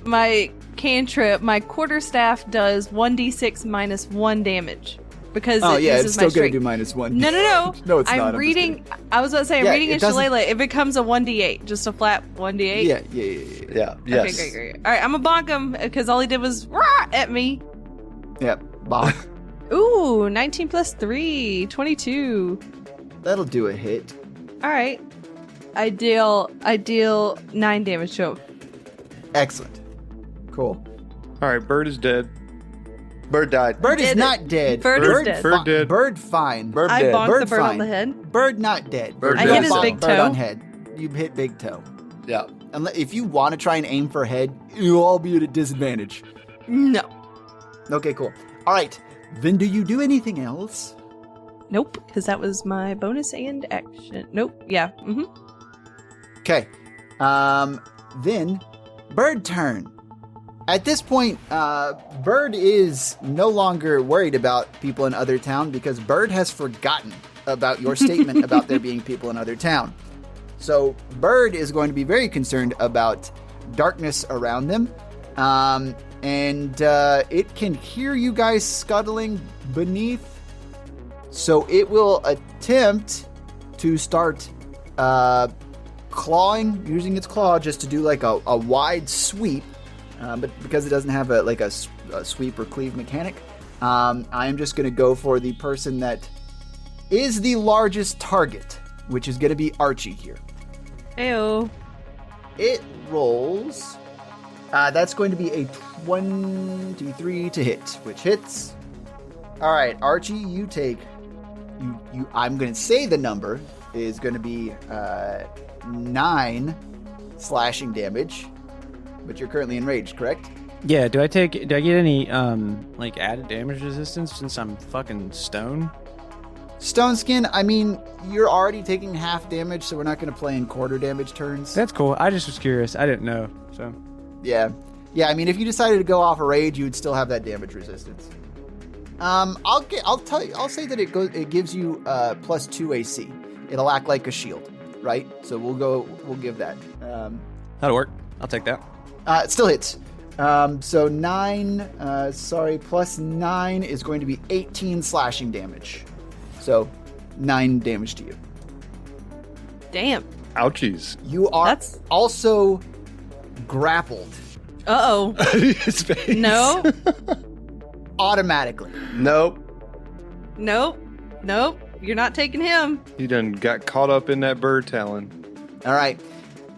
my cantrip, my quarterstaff does 1d6 minus 1 damage because Oh it yeah, uses it's my still gonna strength. do -1. No. No, it's I'm not. I'm just reading. I was about to say, I'm Yeah, reading it in doesn't- Shillelagh. It becomes a 1d8, just a flat 1d8. Yeah. Yeah. Yes. Okay, great. All right, I'm gonna bonk him because all he did was rah at me. Yeah. Bah. Ooh, 19 plus 3, 22. That'll do a hit. All right, I deal 9 damage to him. Excellent. Cool. All right, bird is dead. Bird died. Bird is Did it. not dead. Bird is dead. Bird dead. Bird fine. Bird I dead. bonked Bird the bird on fine. the head. Bird not dead. Bird I dead. hit his Bonk big bird toe. on head. You hit big toe. Yeah. If you want to try and aim for head, you'll all be at a disadvantage. No, Okay, cool. All right. Then do you do anything else? nope, because that was my bonus and action. Nope. Yeah. Mm-hmm. Okay. Then bird turn. At this point, Bird is no longer worried about people in other town because Bird has forgotten about your statement about there being people in other town. So Bird is going to be very concerned about darkness around them. And it can hear you guys scuttling beneath. So it will attempt to start clawing, using its claw just to do like a wide sweep. But because it doesn't have a sweep or cleave mechanic, I am just going to go for the person that is the largest target, which is going to be Archie here. Ayo. It rolls. That's going to be a 23 to hit, which hits. All right, Archie, you take. I'm going to say the number is going to be 9 slashing damage. But you're currently enraged, correct? Yeah, do I get any added damage resistance since I'm fucking stone? Stone Skin, I mean, you're already taking half damage, so we're not going to play in quarter damage turns. That's cool. I just was curious. I didn't know. So Yeah. I mean, if you decided to go off a rage, you would still have that damage resistance. I'll say that it gives you +2 AC. It'll act like a shield, right? So we'll give that. that'll work. I'll take that. It still hits. So 9, plus 9 is going to be 18 slashing damage. So 9 damage to you. Damn. Ouchies. You are That's- also grappled Uh-oh. His face. No. automatically. Nope. Nope. You're not taking him. He done got caught up in that bird talon. All right.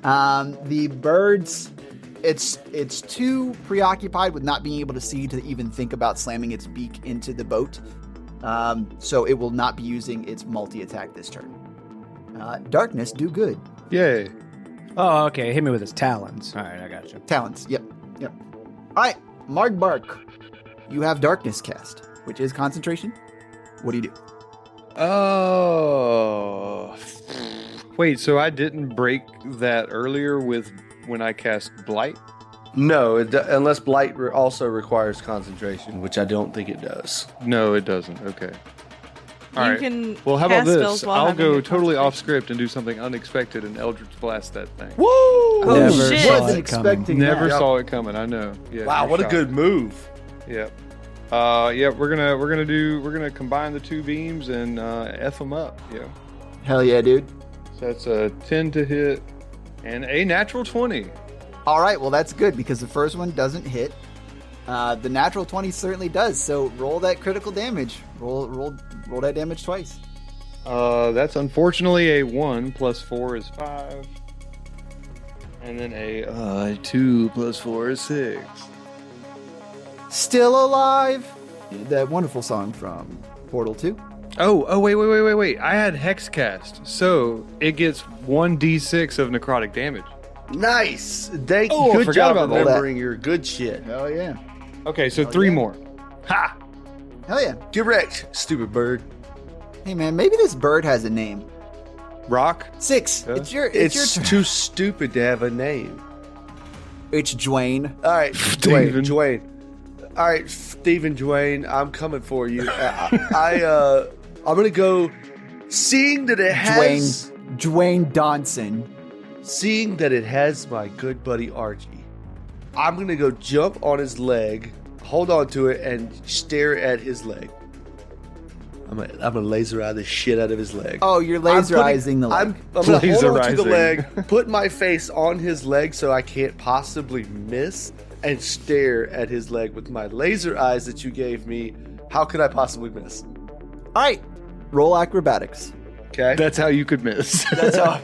The birds, it's too preoccupied with not being able to see to even think about slamming its beak into the boat. So it will not be using its multi-attack this turn. Darkness, do good. Yay. Oh, okay. Hit me with his talons. All right, I got you. Talents, yep. All right, Margbark, you have Darkness cast, which is concentration. What do you do? Oh. Wait, so I didn't break that earlier with when I cast Blight? No, unless Blight also requires concentration, which I don't think it does. No, it doesn't. Okay. All You right. can Well, how about cast this? spells while I'll having go your totally off concentration. script and do something unexpected and Eldritch Blast that thing. Woo! Oh, Never shit. saw Wasn't it coming. expecting Never that. saw it coming. I know. Yeah. Wow, you're what a shocked. good move. Yep. We're gonna combine the two beams and F them up. Yeah. Hell yeah, dude. So that's a 10 to hit and a natural 20. All right, well, that's good because the first one doesn't hit. The natural 20 certainly does. So roll that critical damage. Roll that damage twice. That's unfortunately a 1 plus 4 is 5. And then a 2 plus 4 is 6. Still alive. That wonderful song from Portal 2. Oh, wait. I had Hexcast. So it gets 1d6 of necrotic damage. Nice. I Good forgot job about all that. remembering your good shit. Hell yeah. Okay, so 3 yeah. more. Ha! Hell yeah. Get wrecked, stupid bird. Hey man, maybe this bird has a name. Rock? 6. Huh? It's your It's turn. too stupid to have a name. It's Dwayne. All right, Steven. Dwayne. All right, Stephen Dwayne, I'm coming for you. I'm gonna go. Seeing that it has, Dwayne Donson. seeing that it has my good buddy Archie, I'm gonna go jump on his leg, hold on to it, and stare at his leg. I'm gonna laser eye the shit out of his leg. Oh, you're laserizing the leg. I'm gonna hold on to the Laserizing. leg, put my face on his leg so I can't possibly miss, and stare at his leg with my laser eyes that you gave me. How could I possibly miss? All right. Roll acrobatics. Okay, That's how you could miss. that's how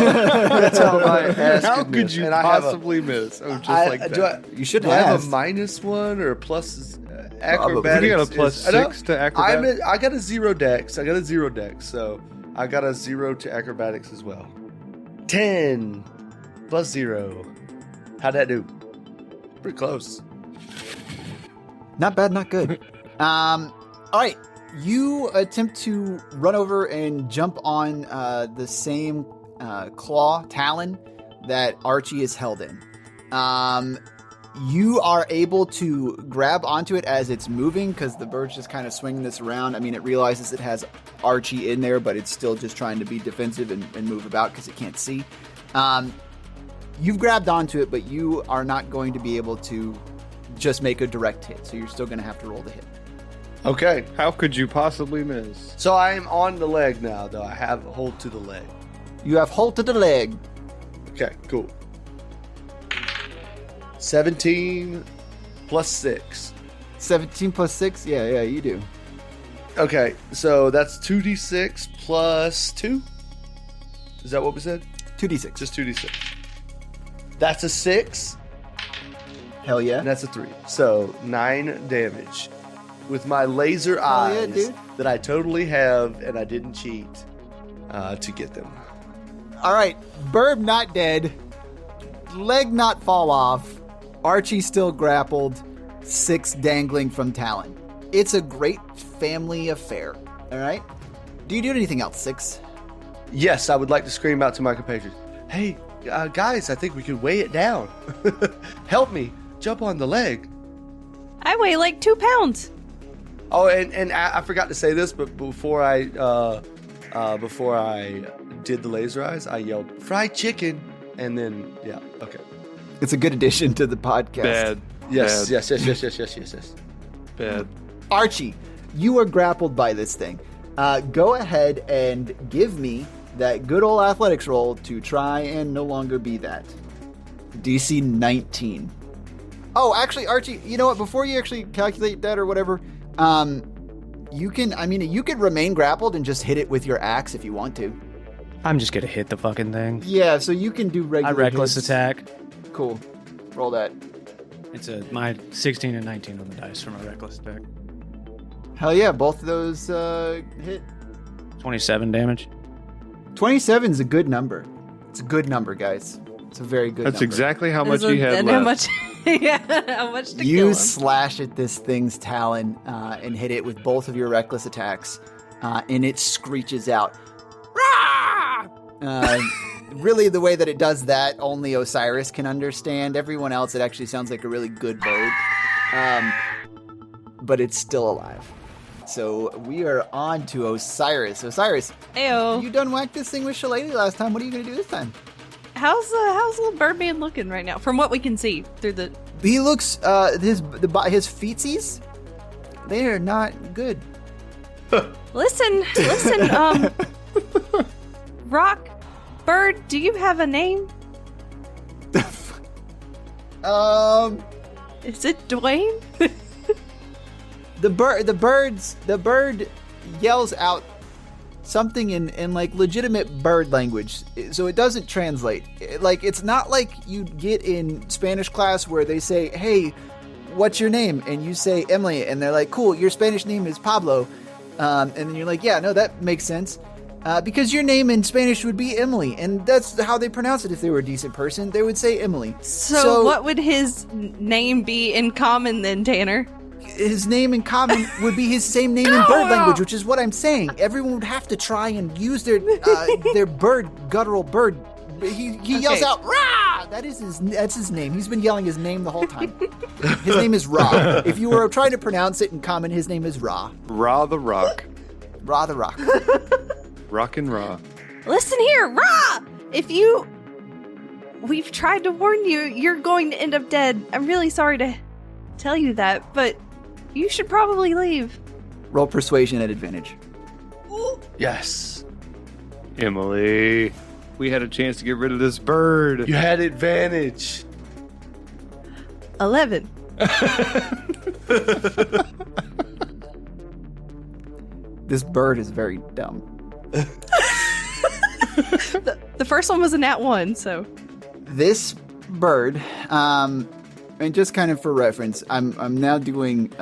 my ass How could could miss. you And I have a- possibly miss? Oh, just I- like that. do I, You should do I have have. a -1 or a plus Probably. acrobatics? You got a plus is- I know. 6 to acrobatics? I got a 0 dex. So I got a 0 to acrobatics as well. 10 plus 0. How'd that do? Pretty close. Not bad, not good. All right. You attempt to run over and jump on the same claw talon that Archie is held in. You are able to grab onto it as it's moving because the bird's just kind of swinging this around. I mean, it realizes it has Archie in there, but it's still just trying to be defensive and move about because it can't see. You've grabbed onto it, but you are not going to be able to just make a direct hit. So you're still going to have to roll the hit. Okay. How could you possibly miss? So I am on the leg now, though. I have a hold to the leg. You have hold to the leg. Okay, cool. 17 plus 6. 17 plus 6? Yeah, you do. Okay, so that's 2d6 plus 2? Is that what we said? 2d6. Just 2d6. That's a 6, Hell yeah. and that's a 3. So 9 damage. With my laser yeah, eyes dude. that I totally have, and I didn't cheat to get them. All right. Burb not dead. Leg not fall off. Archie still grappled. 6 dangling from Talon. It's a great family affair. All right. Do you do anything else, 6? Yes, I would like to scream out to my compatriots. Hey, guys, I think we could weigh it down. Help me. Jump on the leg. I weigh like 2 pounds. Oh, and I forgot to say this, but before I did the laser eyes, I yelled fried chicken, and then yeah, okay. It's a good addition to the podcast. Bad. Yes, Bad. yes. Bad. Archie, you are grappled by this thing. Go ahead and give me that good old athletics roll to try and no longer be that. DC 19. Oh, actually, Archie, you know what? Before you actually calculate that or whatever, you could remain grappled and just hit it with your axe if you want to. I'm just gonna hit the fucking thing. Yeah, so you can do regular I reckless hits. attack. Cool. Roll that. It's my 16 and 19 on the dice for my reckless attack. Hell yeah, both of those hit. 27 damage. 27 is a good number. It's a good number, guys. It's a very good That's number. exactly how much you had and left. how much? Yeah, how much to kill You him? slash at this thing's talon and hit it with both of your reckless attacks, and it screeches out. Rah! Really, the way that it does that, only Osiris can understand. Everyone else, it actually sounds like a really good bird. But it's still alive. So we are on to Osiris. Osiris, Ayo. you done whacked this thing with Shillelagh last time. What are you going to do this time? How's little Birdman looking right now? From what we can see through the. He looks, his feetsies, they are not good. Listen. Rock, Bird, do you have a name? Is it Dwayne? The bird yells out something in like legitimate bird language, so it doesn't translate. It's not like you get in Spanish class where they say, "Hey, what's your name?" and you say Emily, and they're like, "Cool, your Spanish name is Pablo," and then you're like, "Yeah, no, that makes sense." Because your name in Spanish would be Emily, and that's how they pronounce it. If they were a decent person, they would say Emily. So what would his name be in common then, Tanner? His name in common would be his same name in bird language, which is what I'm saying. Everyone would have to try and use their guttural bird. He yells out, "Rah!" That's his name. He's been yelling his name the whole time. His name is Ra. If you were trying to pronounce it in common, his name is Ra. Ra the Rock. Ra the Rock. Rock and Ra. Listen here, Ra! We've tried to warn you, you're going to end up dead. I'm really sorry to tell you that, but you should probably leave. Roll persuasion at advantage. Yes. Emily, we had a chance to get rid of this bird. You had advantage. 11. This bird is very dumb. The first one was a nat 1, so. This bird, and just kind of for reference, I'm now doing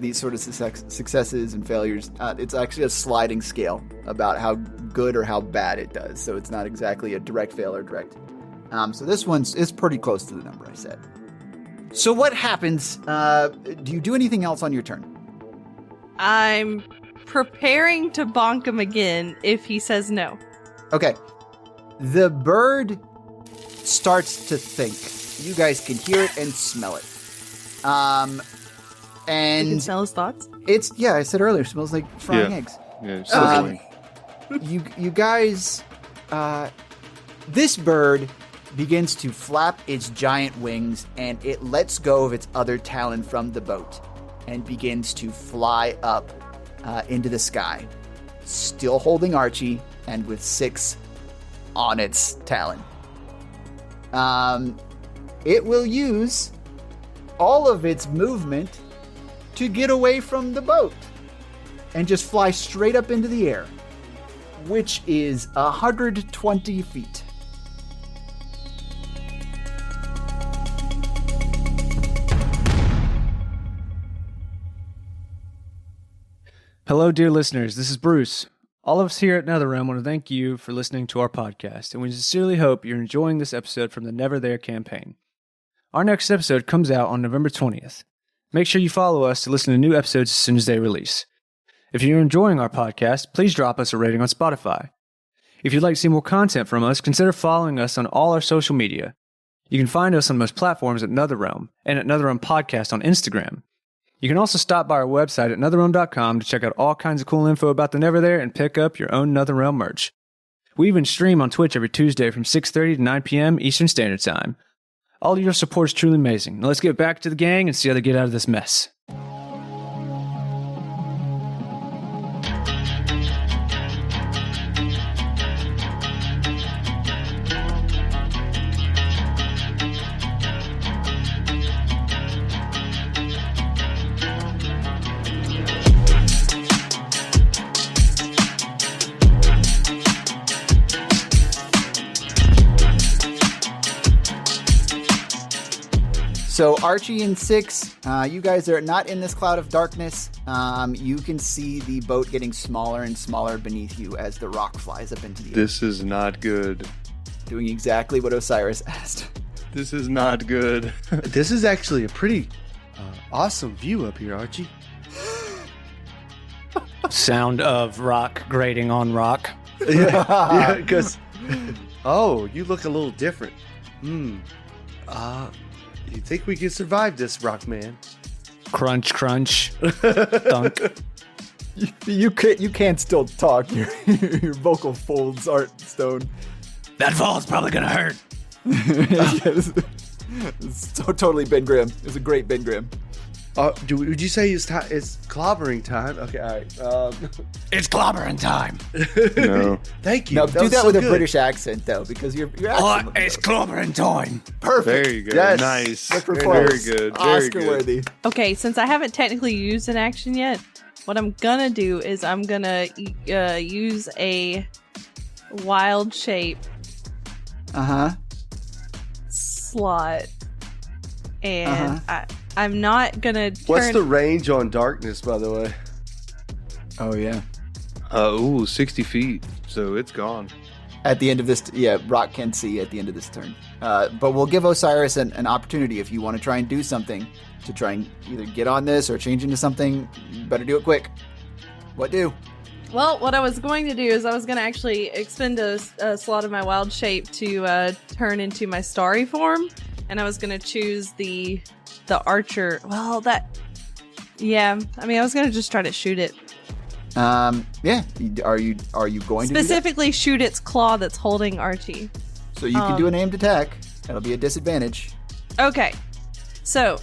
these sort of successes and failures. It's actually a sliding scale about how good or how bad it does. So it's not exactly a direct fail or direct. So this is pretty close to the number I said. So what happens? Do you do anything else on your turn? I'm preparing to bonk him again if he says no. Okay. The bird starts to think. You guys can hear it and smell it. You And can smell his thoughts. I said earlier, it smells like frying eggs. Yeah, sizzling. You guys, this bird begins to flap its giant wings, and it lets go of its other talon from the boat and begins to fly up into the sky, still holding Archie and with 6 on its talon. It will use all of its movement to get away from the boat and just fly straight up into the air, which is 120 feet. Hello, dear listeners. This is Bruce. All of us here at Netherrealm want to thank you for listening to our podcast, and we sincerely hope you're enjoying this episode from the Neverthere campaign. Our next episode comes out on November 20th. Make sure you follow us to listen to new episodes as soon as they release. If you're enjoying our podcast, please drop us a rating on Spotify. If you'd like to see more content from us, consider following us on all our social media. You can find us on most platforms at Netherrealm and at Netherrealm Podcast on Instagram. You can also stop by our website at netherrealm.com to check out all kinds of cool info about the Neverthere and pick up your own Netherrealm merch. We even stream on Twitch every Tuesday from 6:30 to 9 p.m. Eastern Standard Time. All of your support is truly amazing. Now let's get back to the gang and see how they get out of this mess. So Archie and Six, you guys are not in this cloud of darkness. You can see the boat getting smaller and smaller beneath you as the rock flies up into the air. This is not good. Doing exactly what Osiris asked. This is not good. This is actually a pretty awesome view up here, Archie. Sound of rock grating on rock. Yeah, because oh, you look a little different. You think we can survive this, Rockman? Crunch, crunch, thunk. You can't still talk. Your vocal folds aren't stone. That fall's probably gonna hurt. It's totally Ben Grimm. It's a great Ben Grimm. Would you say it's clobbering time? Okay, all right. It's clobbering time. No. Thank you. Now do was that so with good. a British accent, though, because your accent. It's clobbering time. Perfect. There you go. Yes. Nice. Good Very performance. good. Very good. Oscar worthy. Okay, since I haven't technically used an action yet, what I'm gonna do is I'm gonna use a wild shape slot, and I'm not gonna turn. What's the range on darkness, by the way? Oh yeah. 60 feet. So it's gone. At the end of this, Rock can see at the end of this turn. But we'll give Osiris an opportunity if you want to try and do something to try and either get on this or change into something. You better do it quick. What do? Well, what I was going to do is I was going to actually expend a slot of my wild shape to turn into my starry form, and I was going to choose the archer. Well, I was going to just try to shoot it. Yeah. Are you going to Specifically shoot its claw that's holding Archie. do that? So you can do an aimed attack. That'll be a disadvantage. Okay. So,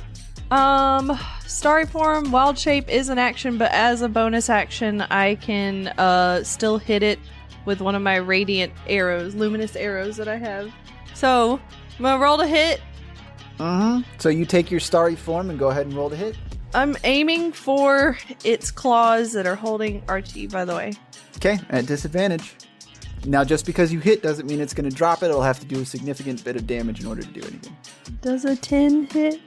starry form, wild shape is an action, but as a bonus action, I can still hit it with one of my radiant arrows, luminous arrows that I have. So, I'm gonna roll to hit. So you take your starry form and go ahead and roll to hit. I'm aiming for its claws that are holding Archie, by the way. Okay, at disadvantage. Now, just because you hit doesn't mean it's going to drop it. It'll have to do a significant bit of damage in order to do anything. Does a 10 hit?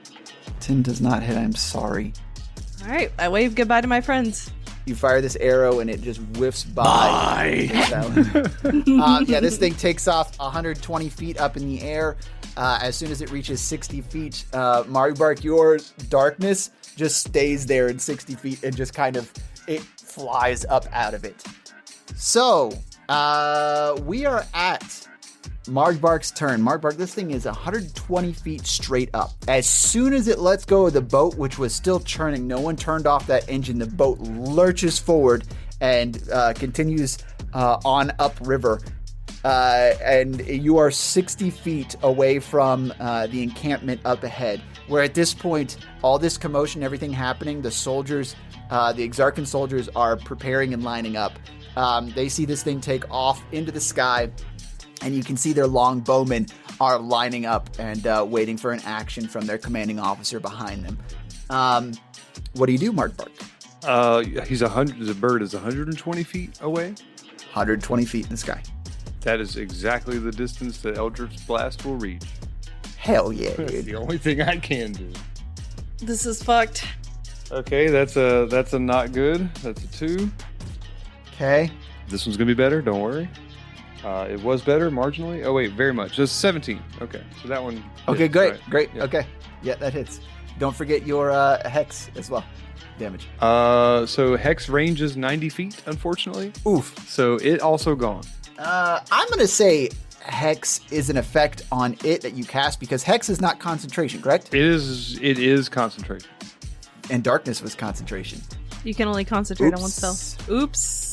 10 does not hit. I'm sorry. All right, I wave goodbye to my friends. You fire this arrow and it just whiffs by. This thing takes off 120 feet up in the air. As soon as it reaches 60 feet, Maribark, your darkness just stays there in 60 feet and just kind of, it flies up out of it. So, we are at Margbark's turn. Margbark, this thing is 120 feet straight up. As soon as it lets go of the boat, which was still churning, no one turned off that engine, the boat lurches forward and continues on upriver. And you are 60 feet away from the encampment up ahead, where at this point, all this commotion, everything happening, the soldiers, the Exarchan soldiers are preparing and lining up. They see this thing take off into the sky, and you can see their long bowmen are lining up and waiting for an action from their commanding officer behind them. What do you do, Margbark? The bird is 120 feet away. 120 feet in the sky. That is exactly the distance that Eldritch Blast will reach. Hell yeah, That's dude. the only thing I can do. This is fucked. Okay, that's a not good. That's a 2. Okay. This one's gonna be better. Don't worry. It was better marginally. Oh wait, very much. Just 17. Okay, so that one. Okay, hits, great, right? great. Yeah. Okay, yeah, that hits. Don't forget your hex as well. Damage. So Hex range is 90 feet, unfortunately. Oof. So it also gone. I'm gonna say hex is an effect on it that you cast because hex is not concentration, correct? It is concentration. And darkness was concentration. You can only concentrate on one Oops. spell. Oops.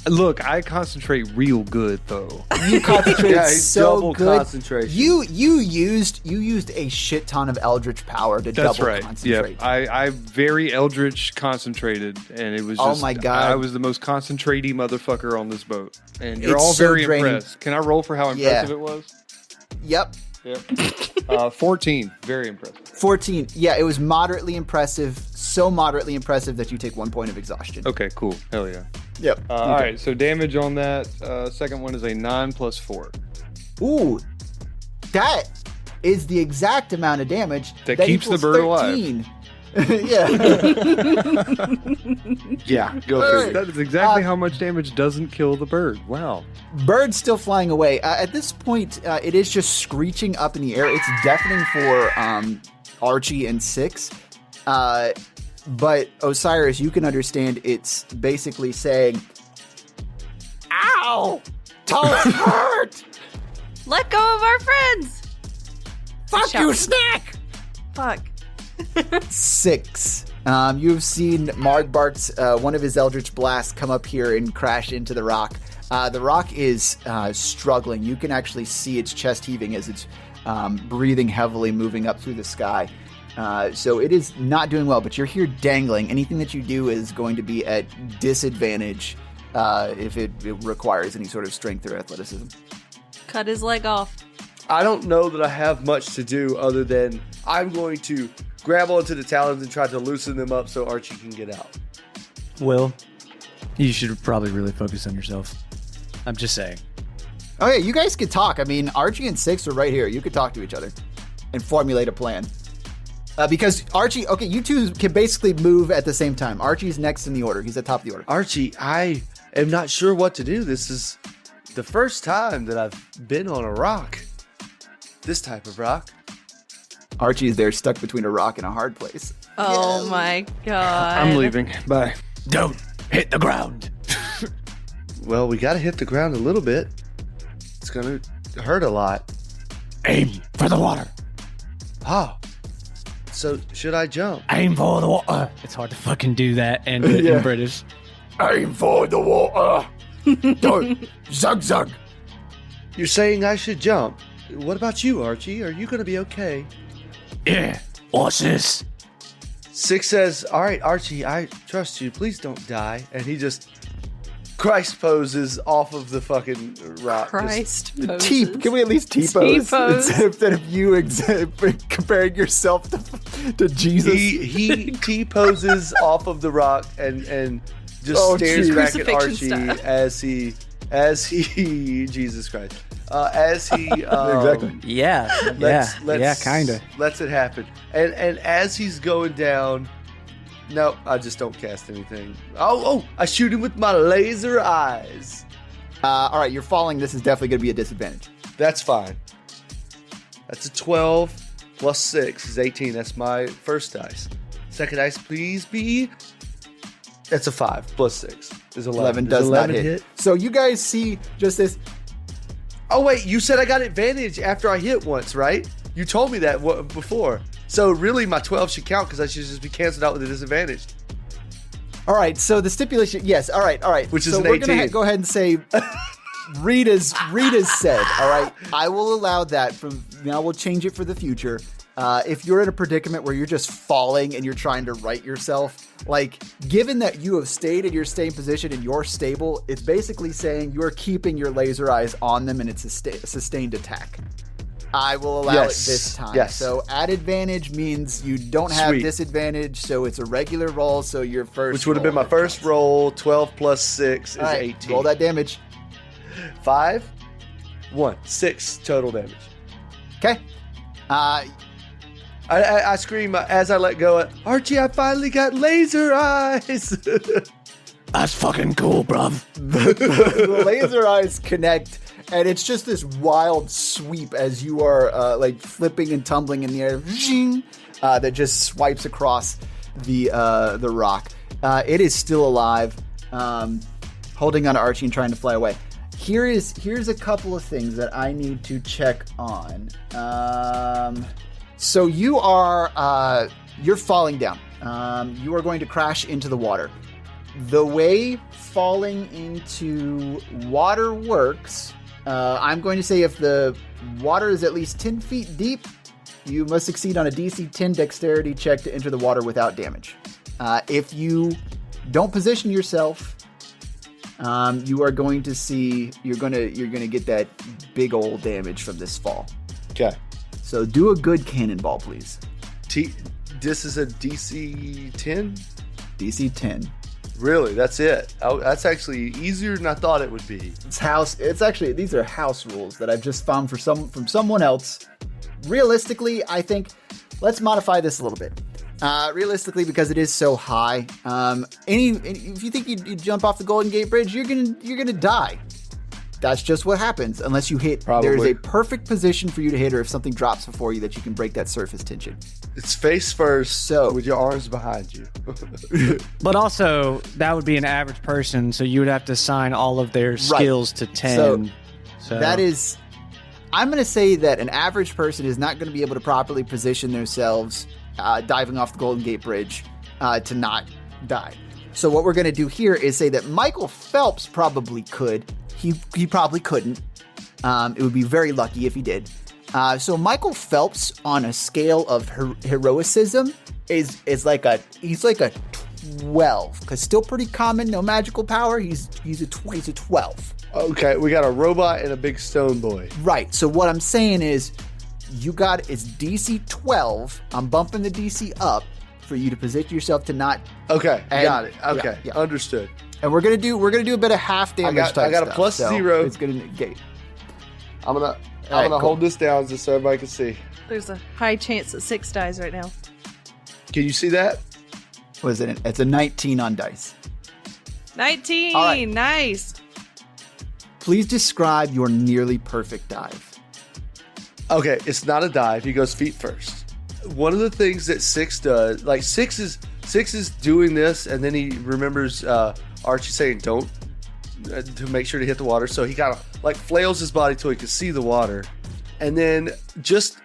Look, I concentrate real good though. You concentrated Yeah, he's so double good. concentration. You used a shit ton of eldritch power to That's double right. concentrate. Yeah, I very eldritch concentrated, and it was Oh just, my God. I was the most concentratey motherfucker on this boat, and you're It's all so very draining. impressed. Can I roll for how Yeah. impressive it was? Yep. Yep. 14, very impressive. 14. Yeah, it was moderately impressive. So moderately impressive that you take 1 point of exhaustion. Okay, cool. Hell yeah. Yep. All right, so damage on that second one is a 9 plus 4. Ooh, that is the exact amount of damage That keeps the bird alive. 13. Yeah. Yeah, go All for right. it. That is exactly how much damage doesn't kill the bird. Wow. Bird's still flying away. At this point, it is just screeching up in the air. It's deafening for Archie and Six. But Osiris, you can understand it's basically saying, "Ow! Toes hurt! Let go of our friends! Fuck Shout. you, Snack!" Fuck. Six. You've seen Margbart's one of his Eldritch Blasts come up here and crash into the rock. The rock is struggling. You can actually see its chest heaving as it's breathing heavily, moving up through the sky. So it is not doing well, but you're here dangling. Anything that you do is going to be at disadvantage if it requires any sort of strength or athleticism. Cut his leg off. I don't know that I have much to do other than I'm going to grab onto the talons and try to loosen them up so Archie can get out. Will, you should probably really focus on yourself. I'm just saying. Okay, you guys could talk. I mean, Archie and Six are right here. You could talk to each other and formulate a plan. Because Archie, okay, you two can basically move at the same time. Archie's next in the order. He's at top of the order. Archie, I am not sure what to do. This is the first time that I've been on a rock. This type of rock. Archie's there stuck between a rock and a hard place. Oh my god. I'm leaving. Bye. Don't hit the ground. Well, we got to hit the ground a little bit. It's going to hurt a lot. Aim for the water. Oh. So, should I jump? Aim for the water. It's hard to fucking do that and do it Yeah. in British. Aim for the water. Don't zug zug. You're saying I should jump. What about you, Archie? Are you going to be okay? Yeah. What's this? Six says, all right, Archie, I trust you. Please don't die. And he just Christ poses off of the fucking rock. Christ poses. T. Can we at least T-pose? T-pose. Instead of you comparing yourself to Jesus. He T-poses off of the rock and just Oh, stares geez. back at Crucifixion Archie style. as he Jesus Christ. As he Exactly. Yeah. Kind of. lets it happen. And as he's going down, no, I just don't cast anything. Oh, I shoot him with my laser eyes. All right, you're falling. This is definitely going to be a disadvantage. That's fine. That's a 12 plus 6 is 18. That's my first dice. Second dice, please be. That's a 5 plus 6 is 11. 11 Does does 11 not hit. So you guys see just this. Oh, wait, you said I got advantage after I hit once, right? You told me that before. So really, my 12 should count because I should just be canceled out with a disadvantage. All right, so the stipulation, yes. All right. Which is so an we're gonna 18. go ahead and say Rita's said. All right, I will allow that. From now, we'll change it for the future. If you're in a predicament where you're just falling and you're trying to right yourself, like given that you have stayed in your staying position and you're stable, it's basically saying you're keeping your laser eyes on them and it's a sustained attack. I will allow it this time. Yes. So at advantage means you don't have Sweet. disadvantage, so it's a regular roll. So your first, Which would have been my first roll. 12 plus 6 is All right, 18. roll that damage. 5, 1, 6 total damage. Okay. I scream as I let go. Archie, I finally got laser eyes. That's fucking cool, bruv. The laser eyes connect, and it's just this wild sweep as you are like flipping and tumbling in the air, zing, that just swipes across the rock. It is still alive, holding on to Archie and trying to fly away. Here's a couple of things that I need to check on. So you are you're falling down. You are going to crash into the water. The way falling into water works, I'm going to say if the water is at least 10 feet deep, you must succeed on a DC 10 dexterity check to enter the water without damage. If you don't position yourself, you are going to see you're gonna get that big old damage from this fall. Okay. So do a good cannonball, please. This is a DC 10? DC 10. Really? That's it? Oh, that's actually easier than I thought it would be. It's actually these are house rules that I've just found from someone else. realistically, I think let's modify this a little bit. Realistically, because it is so high, if you think you jump off the Golden Gate Bridge, you're gonna die. That's just what happens unless you hit. Probably. There's a perfect position for you to hit, or if something drops before you, that you can break that surface tension. It's face first, So- with your arms behind you. But also, that would be an average person, so you would have to assign all of their skills to 10. So That is, I'm going to say that an average person is not going to be able to properly position themselves diving off the Golden Gate Bridge to not die. So what we're going to do here is say that Michael Phelps probably could. He probably couldn't. It would be very lucky if he did. So Michael Phelps, on a scale of heroicism, he's like a 12, because still pretty common, no magical power. He's a 12. Okay, we got a robot and a big stone boy. Right. So what I'm saying is, it's DC 12. I'm bumping the DC up for you to position yourself to not. Okay, And- got it. Okay, yeah. understood. And we're gonna do a bit of half damage. I got a stuff, plus so 0. It's gonna negate. I'm gonna right, cool. hold this down just so everybody can see. There's a high chance that 6 dies right now. Can you see that? What is it? It's a 19 on dice. 19! All right. Nice! Please describe your nearly perfect dive. Okay, it's not a dive. He goes feet first. One of the things that 6 does, like 6 is doing this, and then he remembers Archie saying don't, to make sure to hit the water. So he kind of like flails his body till he can see the water. And then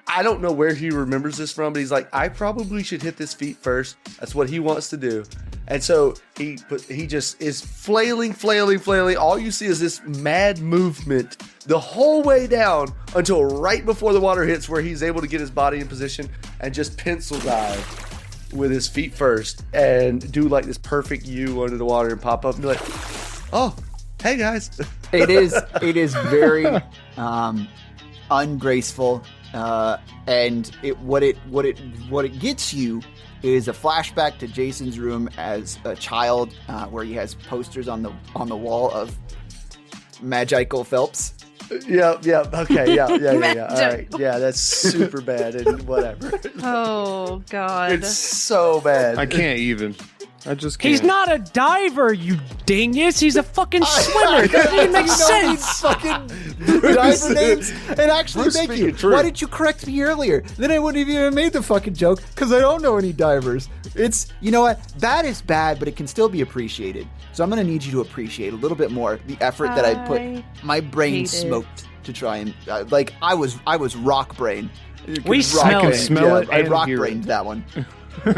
I don't know where he remembers this from, but he's like, I probably should hit this feet first. That's what he wants to do. And so he just is flailing. All you see is this mad movement the whole way down until right before the water hits, where he's able to get his body in position and just pencil dive with his feet first and do like this perfect U under the water and pop up and be like, oh, hey guys. It is very ungraceful, and what it gets you is a flashback to Jason's room as a child, where he has posters on the wall of Magical Phelps. Yeah. Okay. Yeah. All right. Yeah, that's super bad and whatever. Oh, God. It's so bad. I can't even. I just can't. he's not a diver, you dingus. He's a fucking swimmer. It doesn't even make sense. Fucking diver names and actually Bruce thank you. speaking true. Why didn't you correct me earlier? Then I wouldn't have even made the fucking joke, because I don't know any divers. You know what? That is bad, but it can still be appreciated. So I'm going to need you to appreciate a little bit more the effort that I put. My brain hate it. smoked to try and I was rock brain. We smell it. Smell it I and rock hear it. brained that one. All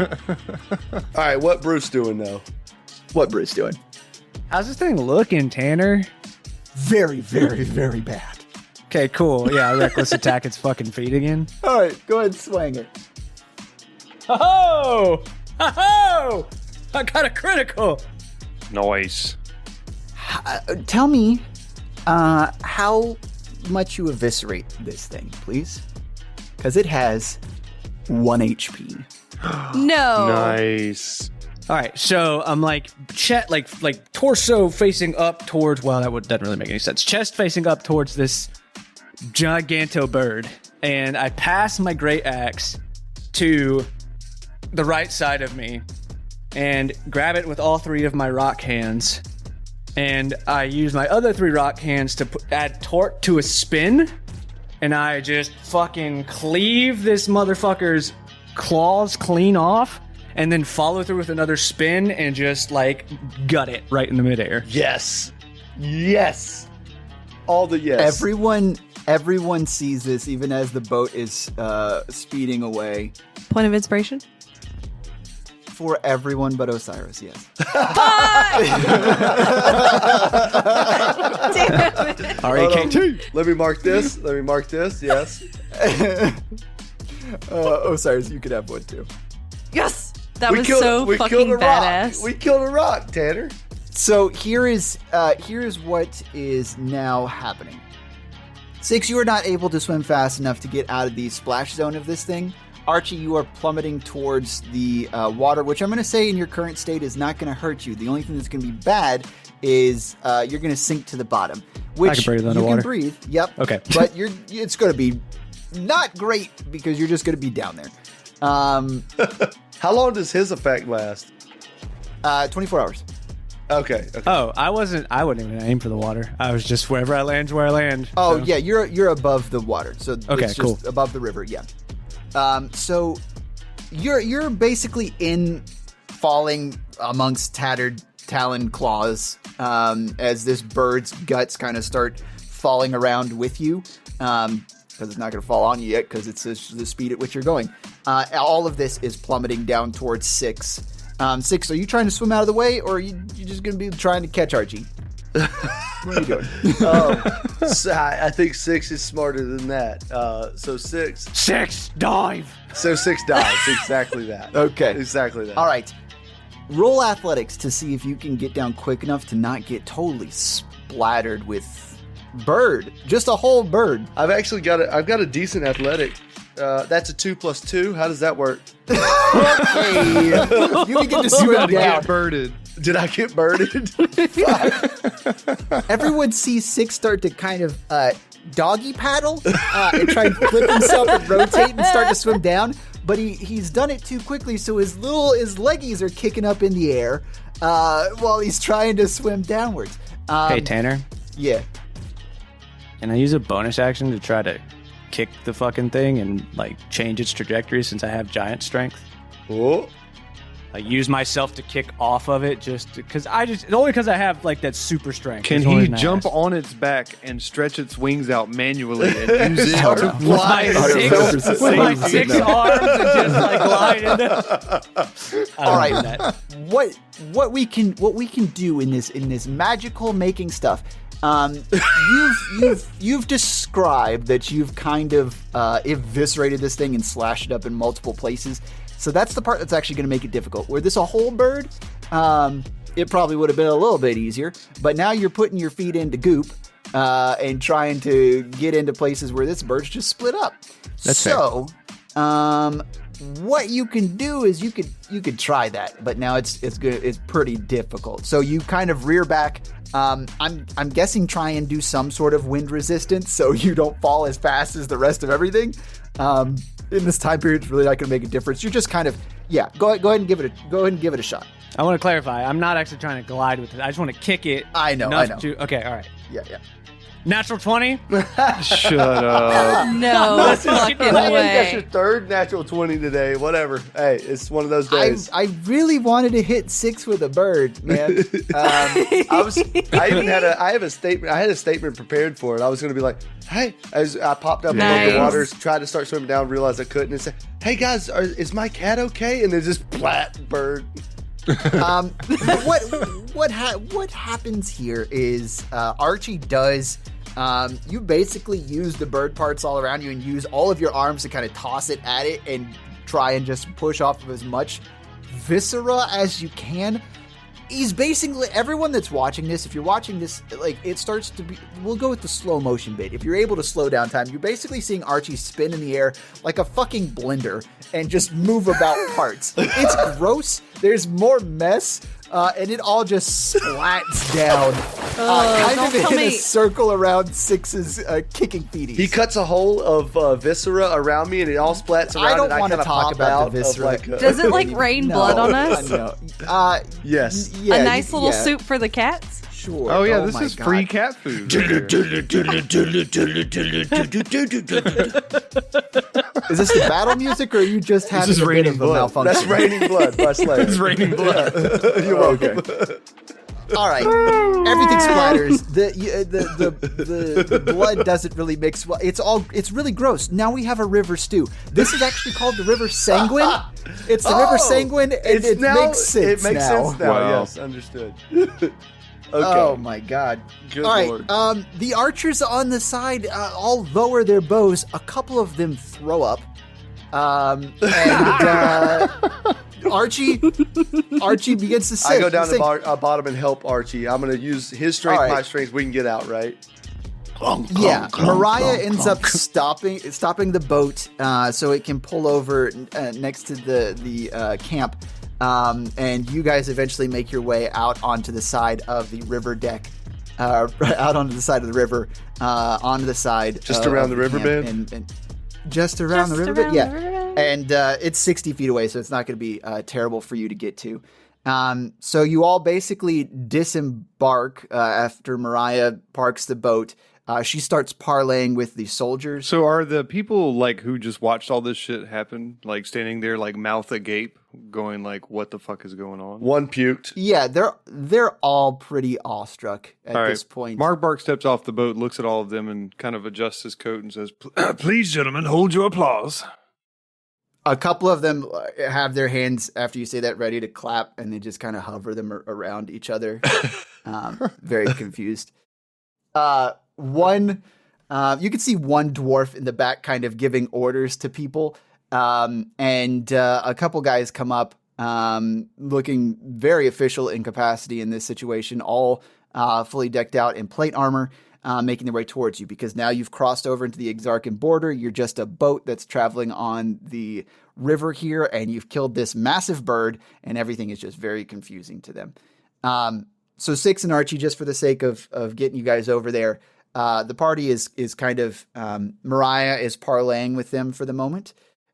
right, what Bruce doing though? What Bruce doing? How's this thing looking, Tanner? Very, very, very bad. Okay, cool. Yeah, reckless attack its fucking feet again. All right, go ahead and swing it. Ho-ho! Ho-ho! I got a critical. Noise. Tell me how much you eviscerate this thing, please. Because it has 1 HP. No. Nice. All right, so I'm like torso facing up towards. Well, doesn't really make any sense. Chest facing up towards this giganto bird, and I pass my great axe to the right side of me, and grab it with all 3 of my rock hands, and I use my other 3 rock hands to add torque to a spin, and I just fucking cleave this motherfucker's claws clean off, and then follow through with another spin and just like gut it right in the midair. Yes. All the yes. Everyone sees this, even as the boat is speeding away. Point of inspiration? For everyone but Osiris, yes. Damn it. REK2. Let me mark this. Yes. Osiris, you could have one too. Yes! That was so fucking badass. We killed a rock, Tanner. So here is what is now happening. 6, you are not able to swim fast enough to get out of the splash zone of this thing. Archie, you are plummeting towards the water, which I'm going to say in your current state is not going to hurt you. The only thing that's going to be bad is you're going to sink to the bottom. Which I can breathe you underwater. can breathe, yep. Okay. But it's going to be not great because you're just going to be down there. How long does his effect last? 24 hours. Okay. Oh, I wouldn't even aim for the water. I was just wherever I land, where I land. Oh, so. yeah, you're above the water. So Okay, it's just cool. above the river, yeah. So you're basically falling amongst tattered talon claws as this bird's guts kind of start falling around with you. Because it's not going to fall on you yet because it's the speed at which you're going. All of this is plummeting down towards 6. 6, are you trying to swim out of the way, or are you just going to be trying to catch Archie? What are you doing? So I think 6 is smarter than that. So 6. 6, dive! So 6 dives. Exactly that. Okay. Exactly that. All right. Roll athletics to see if you can get down quick enough to not get totally splattered with bird. Just a whole bird. I've got a decent athletic. That's a 2 plus 2. How does that work? Hey, you can get to swim down. Get birded. Did I get birded? Everyone sees 6 start to kind of doggy paddle and try and flip himself and rotate and start to swim down. But he's done it too quickly, so his leggies are kicking up in the air while he's trying to swim downwards. Hey, Tanner, Yeah. can I use a bonus action to try to kick the fucking thing and, like, change its trajectory since I have giant strength? Oh. Like, use myself to kick off of it only because I have, like, that super strength. Can It's only he an jump ass. on its back and stretch its wings out manually and use it Hell to no. With my fly? six, with my 6 arms and just, like, glide into... All right. What we can do in this magical making stuff. You've described that you've kind of eviscerated this thing and slashed it up in multiple places. So that's the part that's actually going to make it difficult. Were this a whole bird, it probably would have been a little bit easier. But now you're putting your feet into goop and trying to get into places where this bird's just split up. That's so. What you can do is you could try that, but now it's pretty difficult. So you kind of rear back. I'm guessing try and do some sort of wind resistance so you don't fall as fast as the rest of everything. In this time period, it's really not going to make a difference. You're just kind of go ahead and give it a shot. I want to clarify. I'm not actually trying to glide with it. I just want to kick it. I know. Okay, all right. Yeah. Natural 20? Shut up. No fucking That's your way. third natural 20 today. Whatever. Hey, it's one of those days. I really wanted to hit 6 with a bird, man. I had a statement prepared for it. I was going to be like, hey, as I popped up above the Nice. waters, tried to start swimming down, realized I couldn't, and said, hey guys, is my cat okay? And then just plat bird. What happens here is Archie does. You basically use the bird parts all around you and use all of your arms to kind of toss it at it and try and just push off of as much viscera as you can. He's basically, everyone that's watching this, if you're watching this, like, it starts to be, we'll go with the slow motion bit. If you're able to slow down time, you're basically seeing Archie spin in the air like a fucking blender and just move about parts. It's gross. There's more mess. And it all just splats down, kind don't of tell in a me. circle around Six's kicking feeties. He cuts a hole of viscera around me, and it all splats around. I don't and want to kinda talk pop about out the of viscera. like Does it like rain blood on us? No. Yes. Yeah, A nice little yeah, soup for the cats? Sure. Oh yeah, this my is God. free cat food. right here. Is this the battle music, or are you just having is a bit raining of a blood. malfunction? That's Raining Blood by Slayer. It's raining blood. You're welcome. All right, everything splatters. The blood doesn't really mix well. It's really gross. Now we have a river stew. This is actually called the River Sanguine. It's the River Sanguine, and it makes sense It makes now. sense now. Wow. Yes, understood. Okay. Oh my God! Good All right, Lord. the archers on the side all lower their bows. A couple of them throw up, and Archie begins to sing. I go down to sing. bottom and help Archie. I'm going to use his strength, All right. my strength. We can get out, right? Yeah, Mariah ends up stopping the boat so it can pull over next to the camp, and you guys eventually make your way out onto the side of the river deck, out onto the side of the river, onto the side Just of around the camp, riverbed? and just around the Just river. around Yeah, the river. and it's 60 feet away, so it's not going to be terrible for you to get to. So you all basically disembark after Mariah parks the boat. She starts parlaying with the soldiers. So are the people like who just watched all this shit happen, like standing there, like mouth agape, going like, "What the fuck is going on?" One puked. Yeah, they're all pretty awestruck at All right. this point. Mark Bark steps off the boat, looks at all of them, and kind of adjusts his coat and says, "Please, gentlemen, hold your applause." A couple of them have their hands, after you say that, ready to clap, and they just kind of hover them around each other. Very confused. You can see one dwarf in the back kind of giving orders to people. And a couple guys come up looking very official in capacity in this situation, all fully decked out in plate armor, making their way towards you, because now you've crossed over into the Exarchan border. You're just a boat that's traveling on the river here, and you've killed this massive bird, and everything is just very confusing to them. So Six and Archie, just for the sake of getting you guys over there, the party is kind of Mariah is parlaying with them for the moment,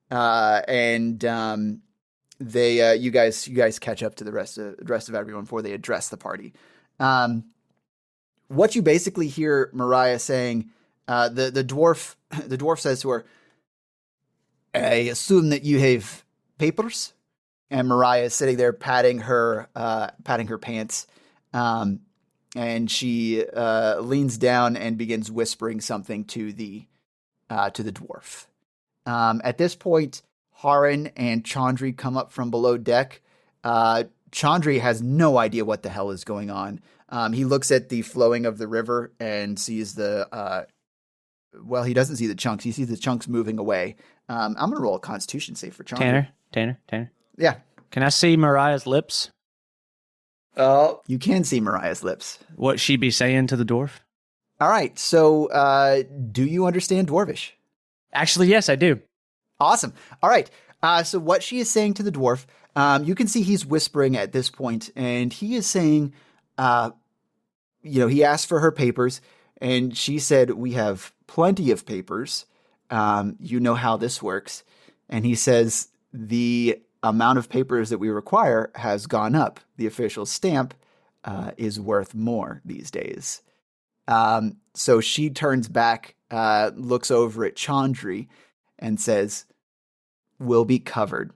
and you guys catch up to the rest of everyone before they address the party. What you basically hear Mariah saying, the dwarf says to her, "I assume that you have papers?" And Mariah is sitting there patting her pants. And she leans down and begins whispering something to the dwarf. At this point, Haran and Chandri come up from below deck. Chandri has no idea what the hell is going on. He looks at the flowing of the river and sees he doesn't see the chunks. He sees the chunks moving away. I'm going to roll a Constitution save for Chandri. Tanner. Yeah. Can I see Mariah's lips? Oh, You can see Mariah's lips. What she be saying to the dwarf? All right. So, do you understand Dwarvish? Actually, yes, I do. Awesome. All right. So what she is saying to the dwarf, you can see he's whispering at this point, and he is saying, he asked for her papers, and she said, "We have plenty of papers. You know how this works." And he says, "The amount of papers that we require has gone up. The official stamp is worth more these days." So she turns back, looks over at Chandri, and says, "We'll be covered."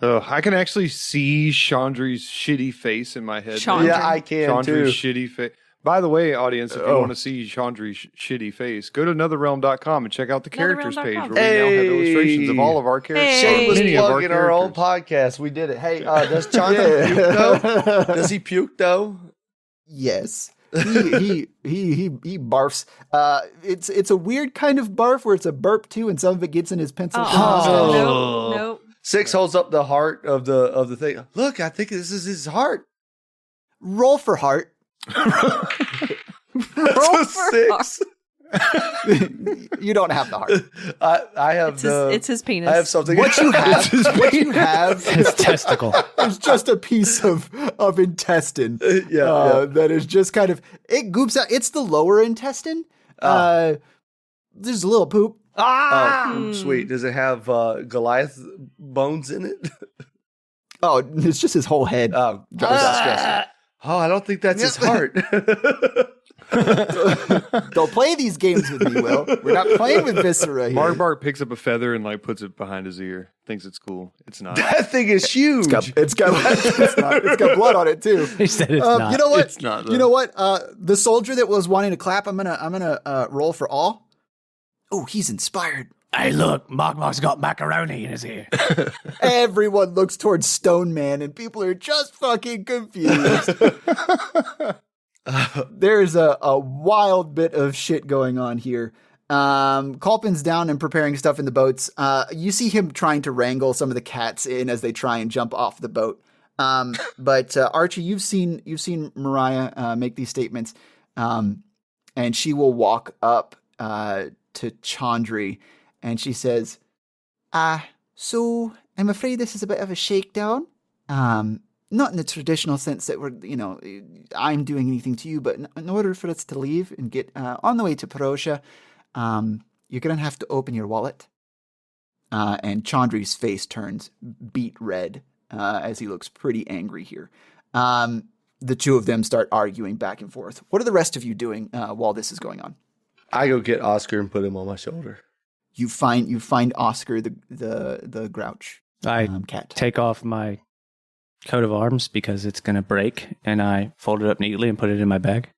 I can actually see Chandri's shitty face in my head. Chandri. yeah, I can Chandri's too. shitty face. By the way, audience, if you want to see Chandri's shitty face, go to netherrealm.com and check out the characters page where we now have illustrations of all of our characters. Hey. Shameless Many of plug in our own characters. podcast. We did it. Hey, does Chandra puke though? Does he puke though? Yes. He barfs. It's a weird kind of barf where it's a burp too, and some of it gets in his pencil. Oh. Nope. Six holds up the heart of the thing. Look, I think this is his heart. Roll for heart. Roll It's a for six. You don't have the heart. I have It's his penis. I have something. What you have His testicle. is just a piece of intestine. Yeah. That is just kind of, it goops out. It's the lower intestine. There's a little poop. Oh, sweet. Does it have Goliath bones in it? Oh, it's just his whole head. Oh, Stress. oh, I don't think that's his heart. Don't play these games with me, Will. We're not playing with viscera here. Mark Bark picks up a feather and like puts it behind his ear. Thinks it's cool. It's not. That thing is huge. It's got blood on it too. He said it's not. You know what? It's not, though. You know what? The soldier that was wanting to clap, I'm gonna roll for all. Oh, he's inspired. Hey, look, Mark's got macaroni in his ear. Everyone looks towards Stone Man, and people are just fucking confused. There's a wild bit of shit going on here. Culpin's down and preparing stuff in the boats. You see him trying to wrangle some of the cats in as they try and jump off the boat. But Archie, you've seen Mariah make these statements, and she will walk up to Chandri, and she says, "So I'm afraid this is a bit of a shakedown. Not in the traditional sense that I'm doing anything to you, but in order for us to leave and get on the way to Perosha, you're going to have to open your wallet. and Chandri's face turns beet red as he looks pretty angry here. The two of them start arguing back and forth. What are the rest of you doing while this is going on? I go get Oscar and put him on my shoulder. You find Oscar the grouch I cat. take off my coat of arms because it's going to break, and I fold it up neatly and put it in my bag.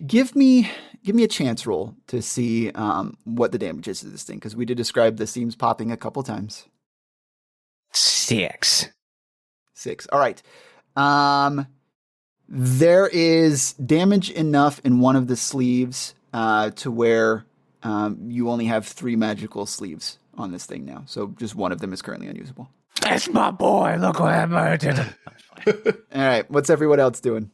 Give me a chance roll to see what the damage is to this thing, because we did describe the seams popping a couple times. 6. 6. All right. There is damage enough in one of the sleeves to where you only have 3 magical sleeves on this thing now. So just one of them is currently unusable. That's my boy. Look what happened. All right. What's everyone else doing?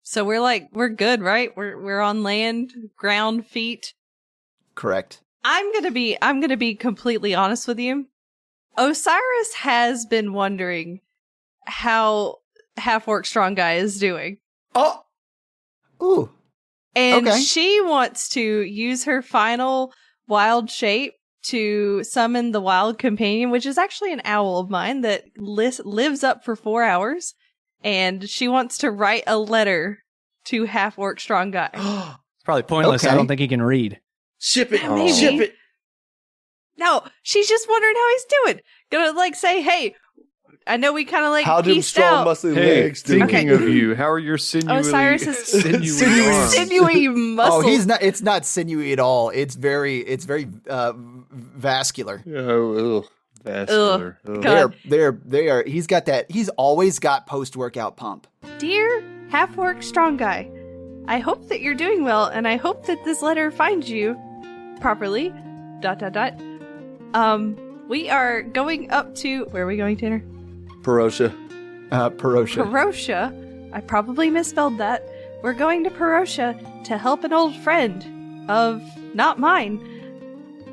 So we're good, right? We're on land, ground, feet. Correct. I'm gonna be completely honest with you. Osiris has been wondering how Half-Orc Strong Guy is doing. Oh! Ooh. And Okay. she wants to use her final wild shape to summon the wild companion, which is actually an owl of mine that lives up for 4 hours. And she wants to write a letter to Half-Orc Strong Guy. It's probably pointless. Okay. I don't think he can read. Ship it. Maybe. Ship it. No, she's just wondering how he's doing. Gonna say, hey, I know we kind of How do pieced strong, out. muscly Hey, legs do? thinking of you, how are your sinewy, Osiris is sinewy arms? sinewy muscle. Oh, he's not. It's not sinewy at all. It's very vascular. Oh, vascular. Ugh. God. They are. He's got that. He's always got post-workout pump. Dear Half-Orc Strong Guy, I hope that you're doing well, and I hope that this letter finds you properly. ... We are going up to... Where are we going, Tanner? Perosha. Perosha. Perosha. I probably misspelled that. We're going to Perosha to help an old friend of not mine.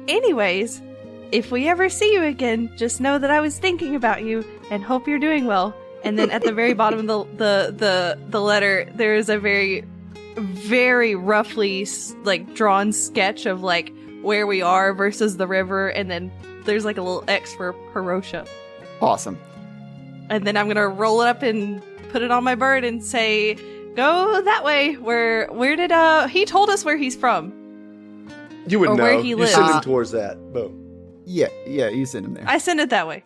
Anyways, if we ever see you again, just know that I was thinking about you and hope you're doing well. And then at the very bottom of the letter, there is a very, very roughly drawn sketch of where we are versus the river, and then there's a little X for Perosha. Awesome. And then I'm gonna roll it up and put it on my bird and say, "Go that way." Where did he told us where he's from? You would Or know. where he You lives. send him towards that. Boom. Yeah, you send him there. I send it that way.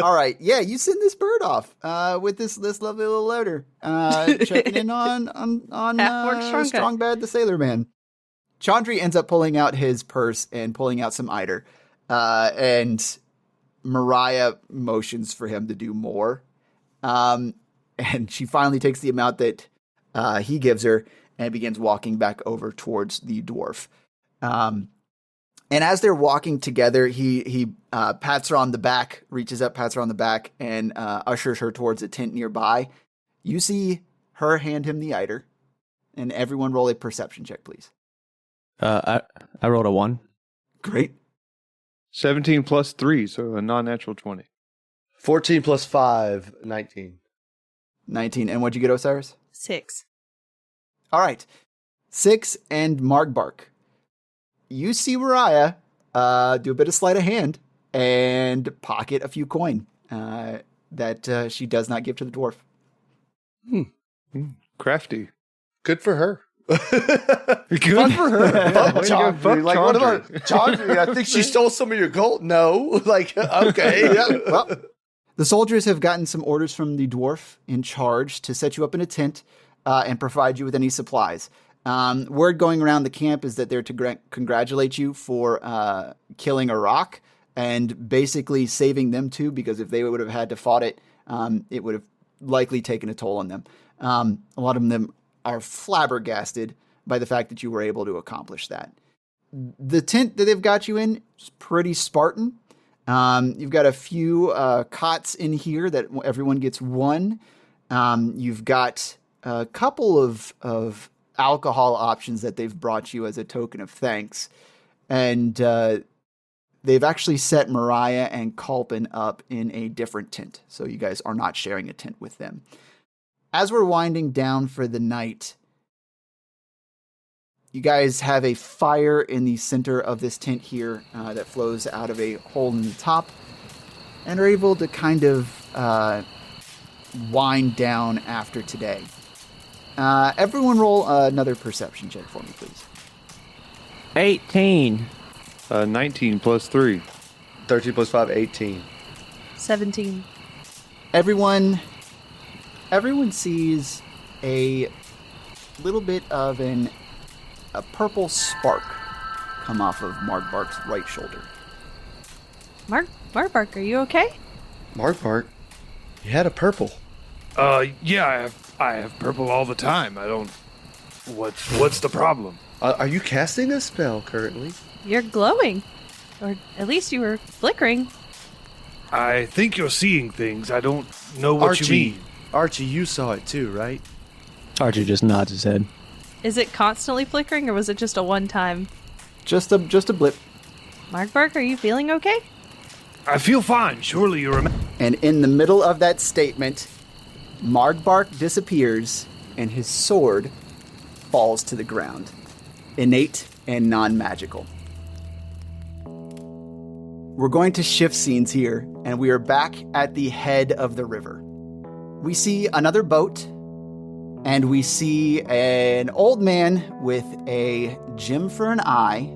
All right. Yeah, you send this bird off with this lovely little letter, checking in on Half-Orc Strong Guy. Strongbad the Sailor Man. Chandri ends up pulling out his purse and pulling out some eider, and Mariah motions for him to do more. And she finally takes the amount that he gives her and begins walking back over towards the dwarf. And as they're walking together, he pats her on the back, reaches up, pats her on the back, and ushers her towards a tent nearby. You see her hand him the eider, and everyone roll a perception check, please. I rolled a 1. Great. 17 plus 3, so a non-natural 20. 14 plus 5, 19. 19. And what'd you get, Osiris? 6. All right. 6 and Margbark. You see Mariah do a bit of sleight of hand and pocket a few coin that she does not give to the dwarf. Crafty. Good for her. Good for her. Fuck Way to go, fuck Chandri. What about Chandri. Chandri? I think she stole some of your gold. No. Okay. Yeah, well, the soldiers have gotten some orders from the dwarf in charge to set you up in a tent and provide you with any supplies. Word going around the camp is that they're to congratulate you for killing a rock and basically saving them too, because if they would have had to fought it, it would have likely taken a toll on them. A lot of them are flabbergasted by the fact that you were able to accomplish that. The tent that they've got you in is pretty Spartan. You've got a few cots in here that everyone gets one. You've got a couple of alcohol options that they've brought you as a token of thanks. And they've actually set Mariah and Culpin up in a different tent. So you guys are not sharing a tent with them. As we're winding down for the night, You guys have a fire in the center of this tent here that flows out of a hole in the top, and are able to kind of wind down after today. Everyone roll another perception check for me, please. 18. 19 plus 3. 13 plus 5, 18. 17. Everyone sees a little bit of a purple spark come off of Markbark's right shoulder. Markbark, are you okay? Mark, you had a purple. Yeah, I have purple all the time. I don't... What's the problem? Are you casting a spell currently? You're glowing. Or at least you were flickering. I think you're seeing things. I don't know what you mean. Archie, you saw it too, right? Archie just nods his head. Is it constantly flickering, or was it just a one-time? Just a blip. Markbark, are you feeling okay? I feel fine. Surely you remember... And in the middle of that statement, Markbark disappears and his sword falls to the ground. Innate and non-magical. We're going to shift scenes here, and we are back at the head of the river. We see another boat, and we see an old man with a gem for an eye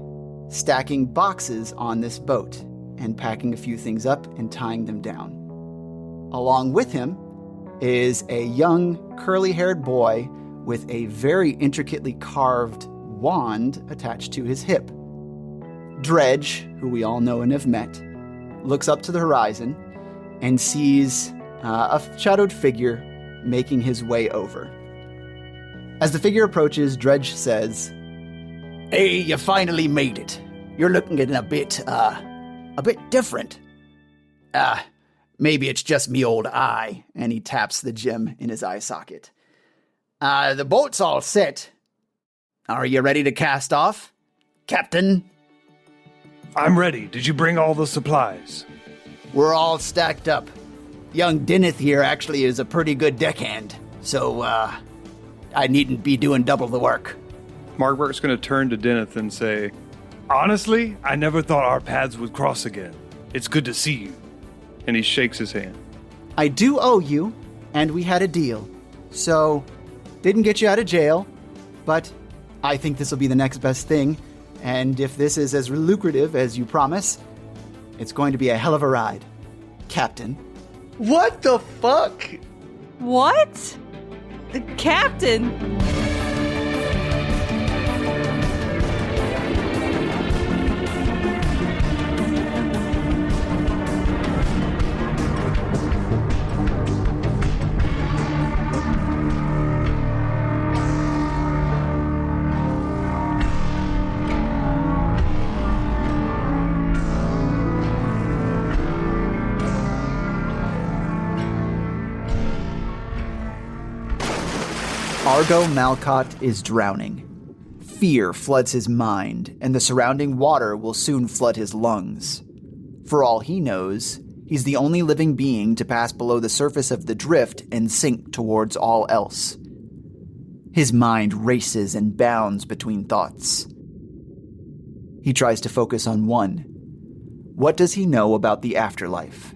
stacking boxes on this boat and packing a few things up and tying them down. Along with him is a young, curly-haired boy with a very intricately carved wand attached to his hip. Dredge, who we all know and have met, looks up to the horizon and sees a shadowed figure making his way over. As the figure approaches, Dredge says, "Hey, you finally made it. You're looking a bit different. Maybe it's just me old eye," and he taps the gem in his eye socket. The boat's all set. Are you ready to cast off, Captain?" I'm ready. Did you bring all the supplies? "We're all stacked up. Young Neverthere actually is a pretty good deckhand, so I needn't be doing double the work." Markbark's going to turn to Deneth and say, Honestly, I never thought our paths would cross again. It's good to see you. and he shakes his hand. "I do owe you, and we had a deal. So, didn't get you out of jail, but I think this will be the next best thing. And if this is as lucrative as you promise, it's going to be a hell of a ride, Captain." What the fuck? What? The captain? Argo Malcott is drowning. Fear floods his mind, and the surrounding water will soon flood his lungs. For all he knows, he's the only living being to pass below the surface of the drift and sink towards all else. His mind races and bounds between thoughts. He tries to focus on one. What does he know about the afterlife?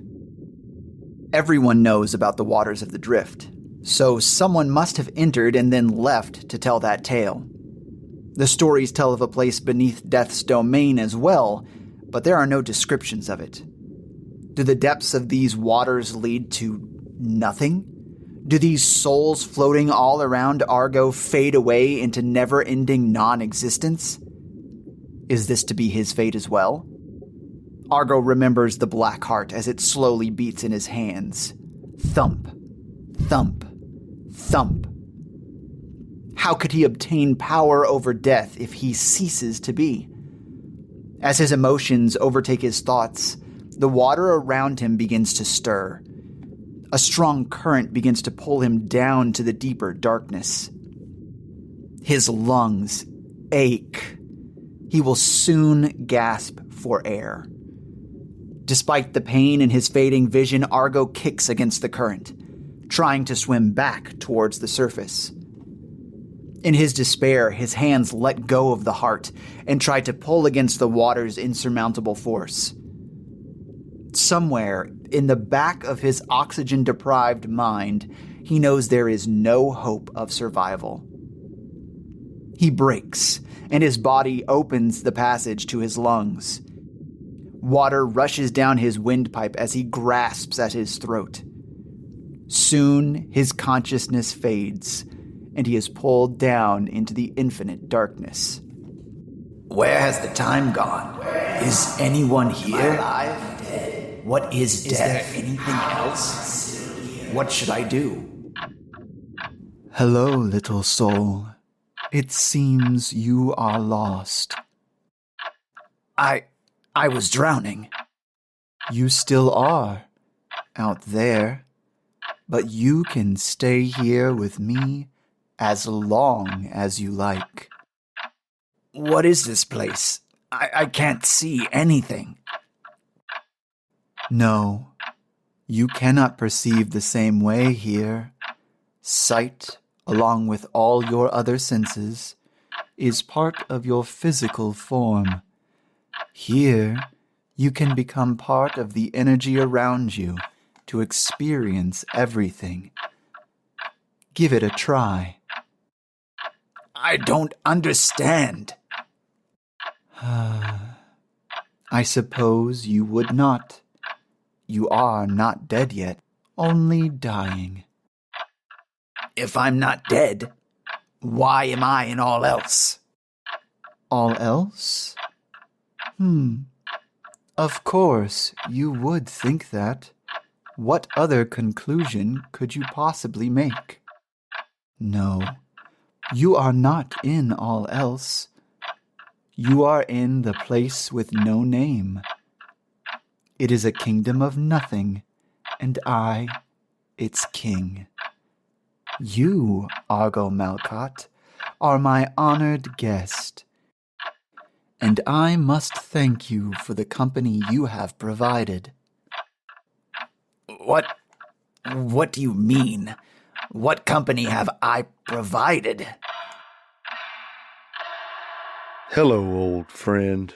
Everyone knows about the waters of the drift. So someone must have entered and then left to tell that tale. The stories tell of a place beneath death's domain as well, but there are no descriptions of it. Do the depths of these waters lead to nothing? Do these souls floating all around Argo fade away into never-ending non-existence? Is this to be his fate as well? Argo remembers the black heart as it slowly beats in his hands. Thump, thump, thump. How could he obtain power over death if he ceases to be? As his emotions overtake his thoughts, the water around him begins to stir. A strong current begins to pull him down to the deeper darkness. His lungs ache. He will soon gasp for air. Despite the pain in his fading vision, Argo kicks against the current, trying to swim back towards the surface. In his despair, his hands let go of the heart and tried to pull against the water's insurmountable force. Somewhere in the back of his oxygen-deprived mind, he knows there is no hope of survival. He breaks, and his body opens the passage to his lungs. Water rushes down his windpipe as he grasps at his throat. Soon his consciousness fades, and he is pulled down into the infinite darkness. Where has the time gone? Is anyone here? Alive? What is death? Anything else? What should I do? Hello, little soul. It seems you are lost. I was drowning. You still are, out there. But you can stay here with me as long as you like. What is this place? I can't see anything. No, you cannot perceive the same way here. Sight, along with all your other senses, is part of your physical form. Here, you can become part of the energy around you to experience everything. Give it a try. I don't understand. I suppose you would not. You are not dead yet, only dying. If I'm not dead, why am I in all else? All else? Of course, you would think that. What other conclusion could you possibly make? No, you are not in all else. You are in the place with no name. It is a kingdom of nothing, and I, its king. You, Argo Malcott, are my honored guest, and I must thank you for the company you have provided. What do you mean? What company have I provided? Hello, old friend.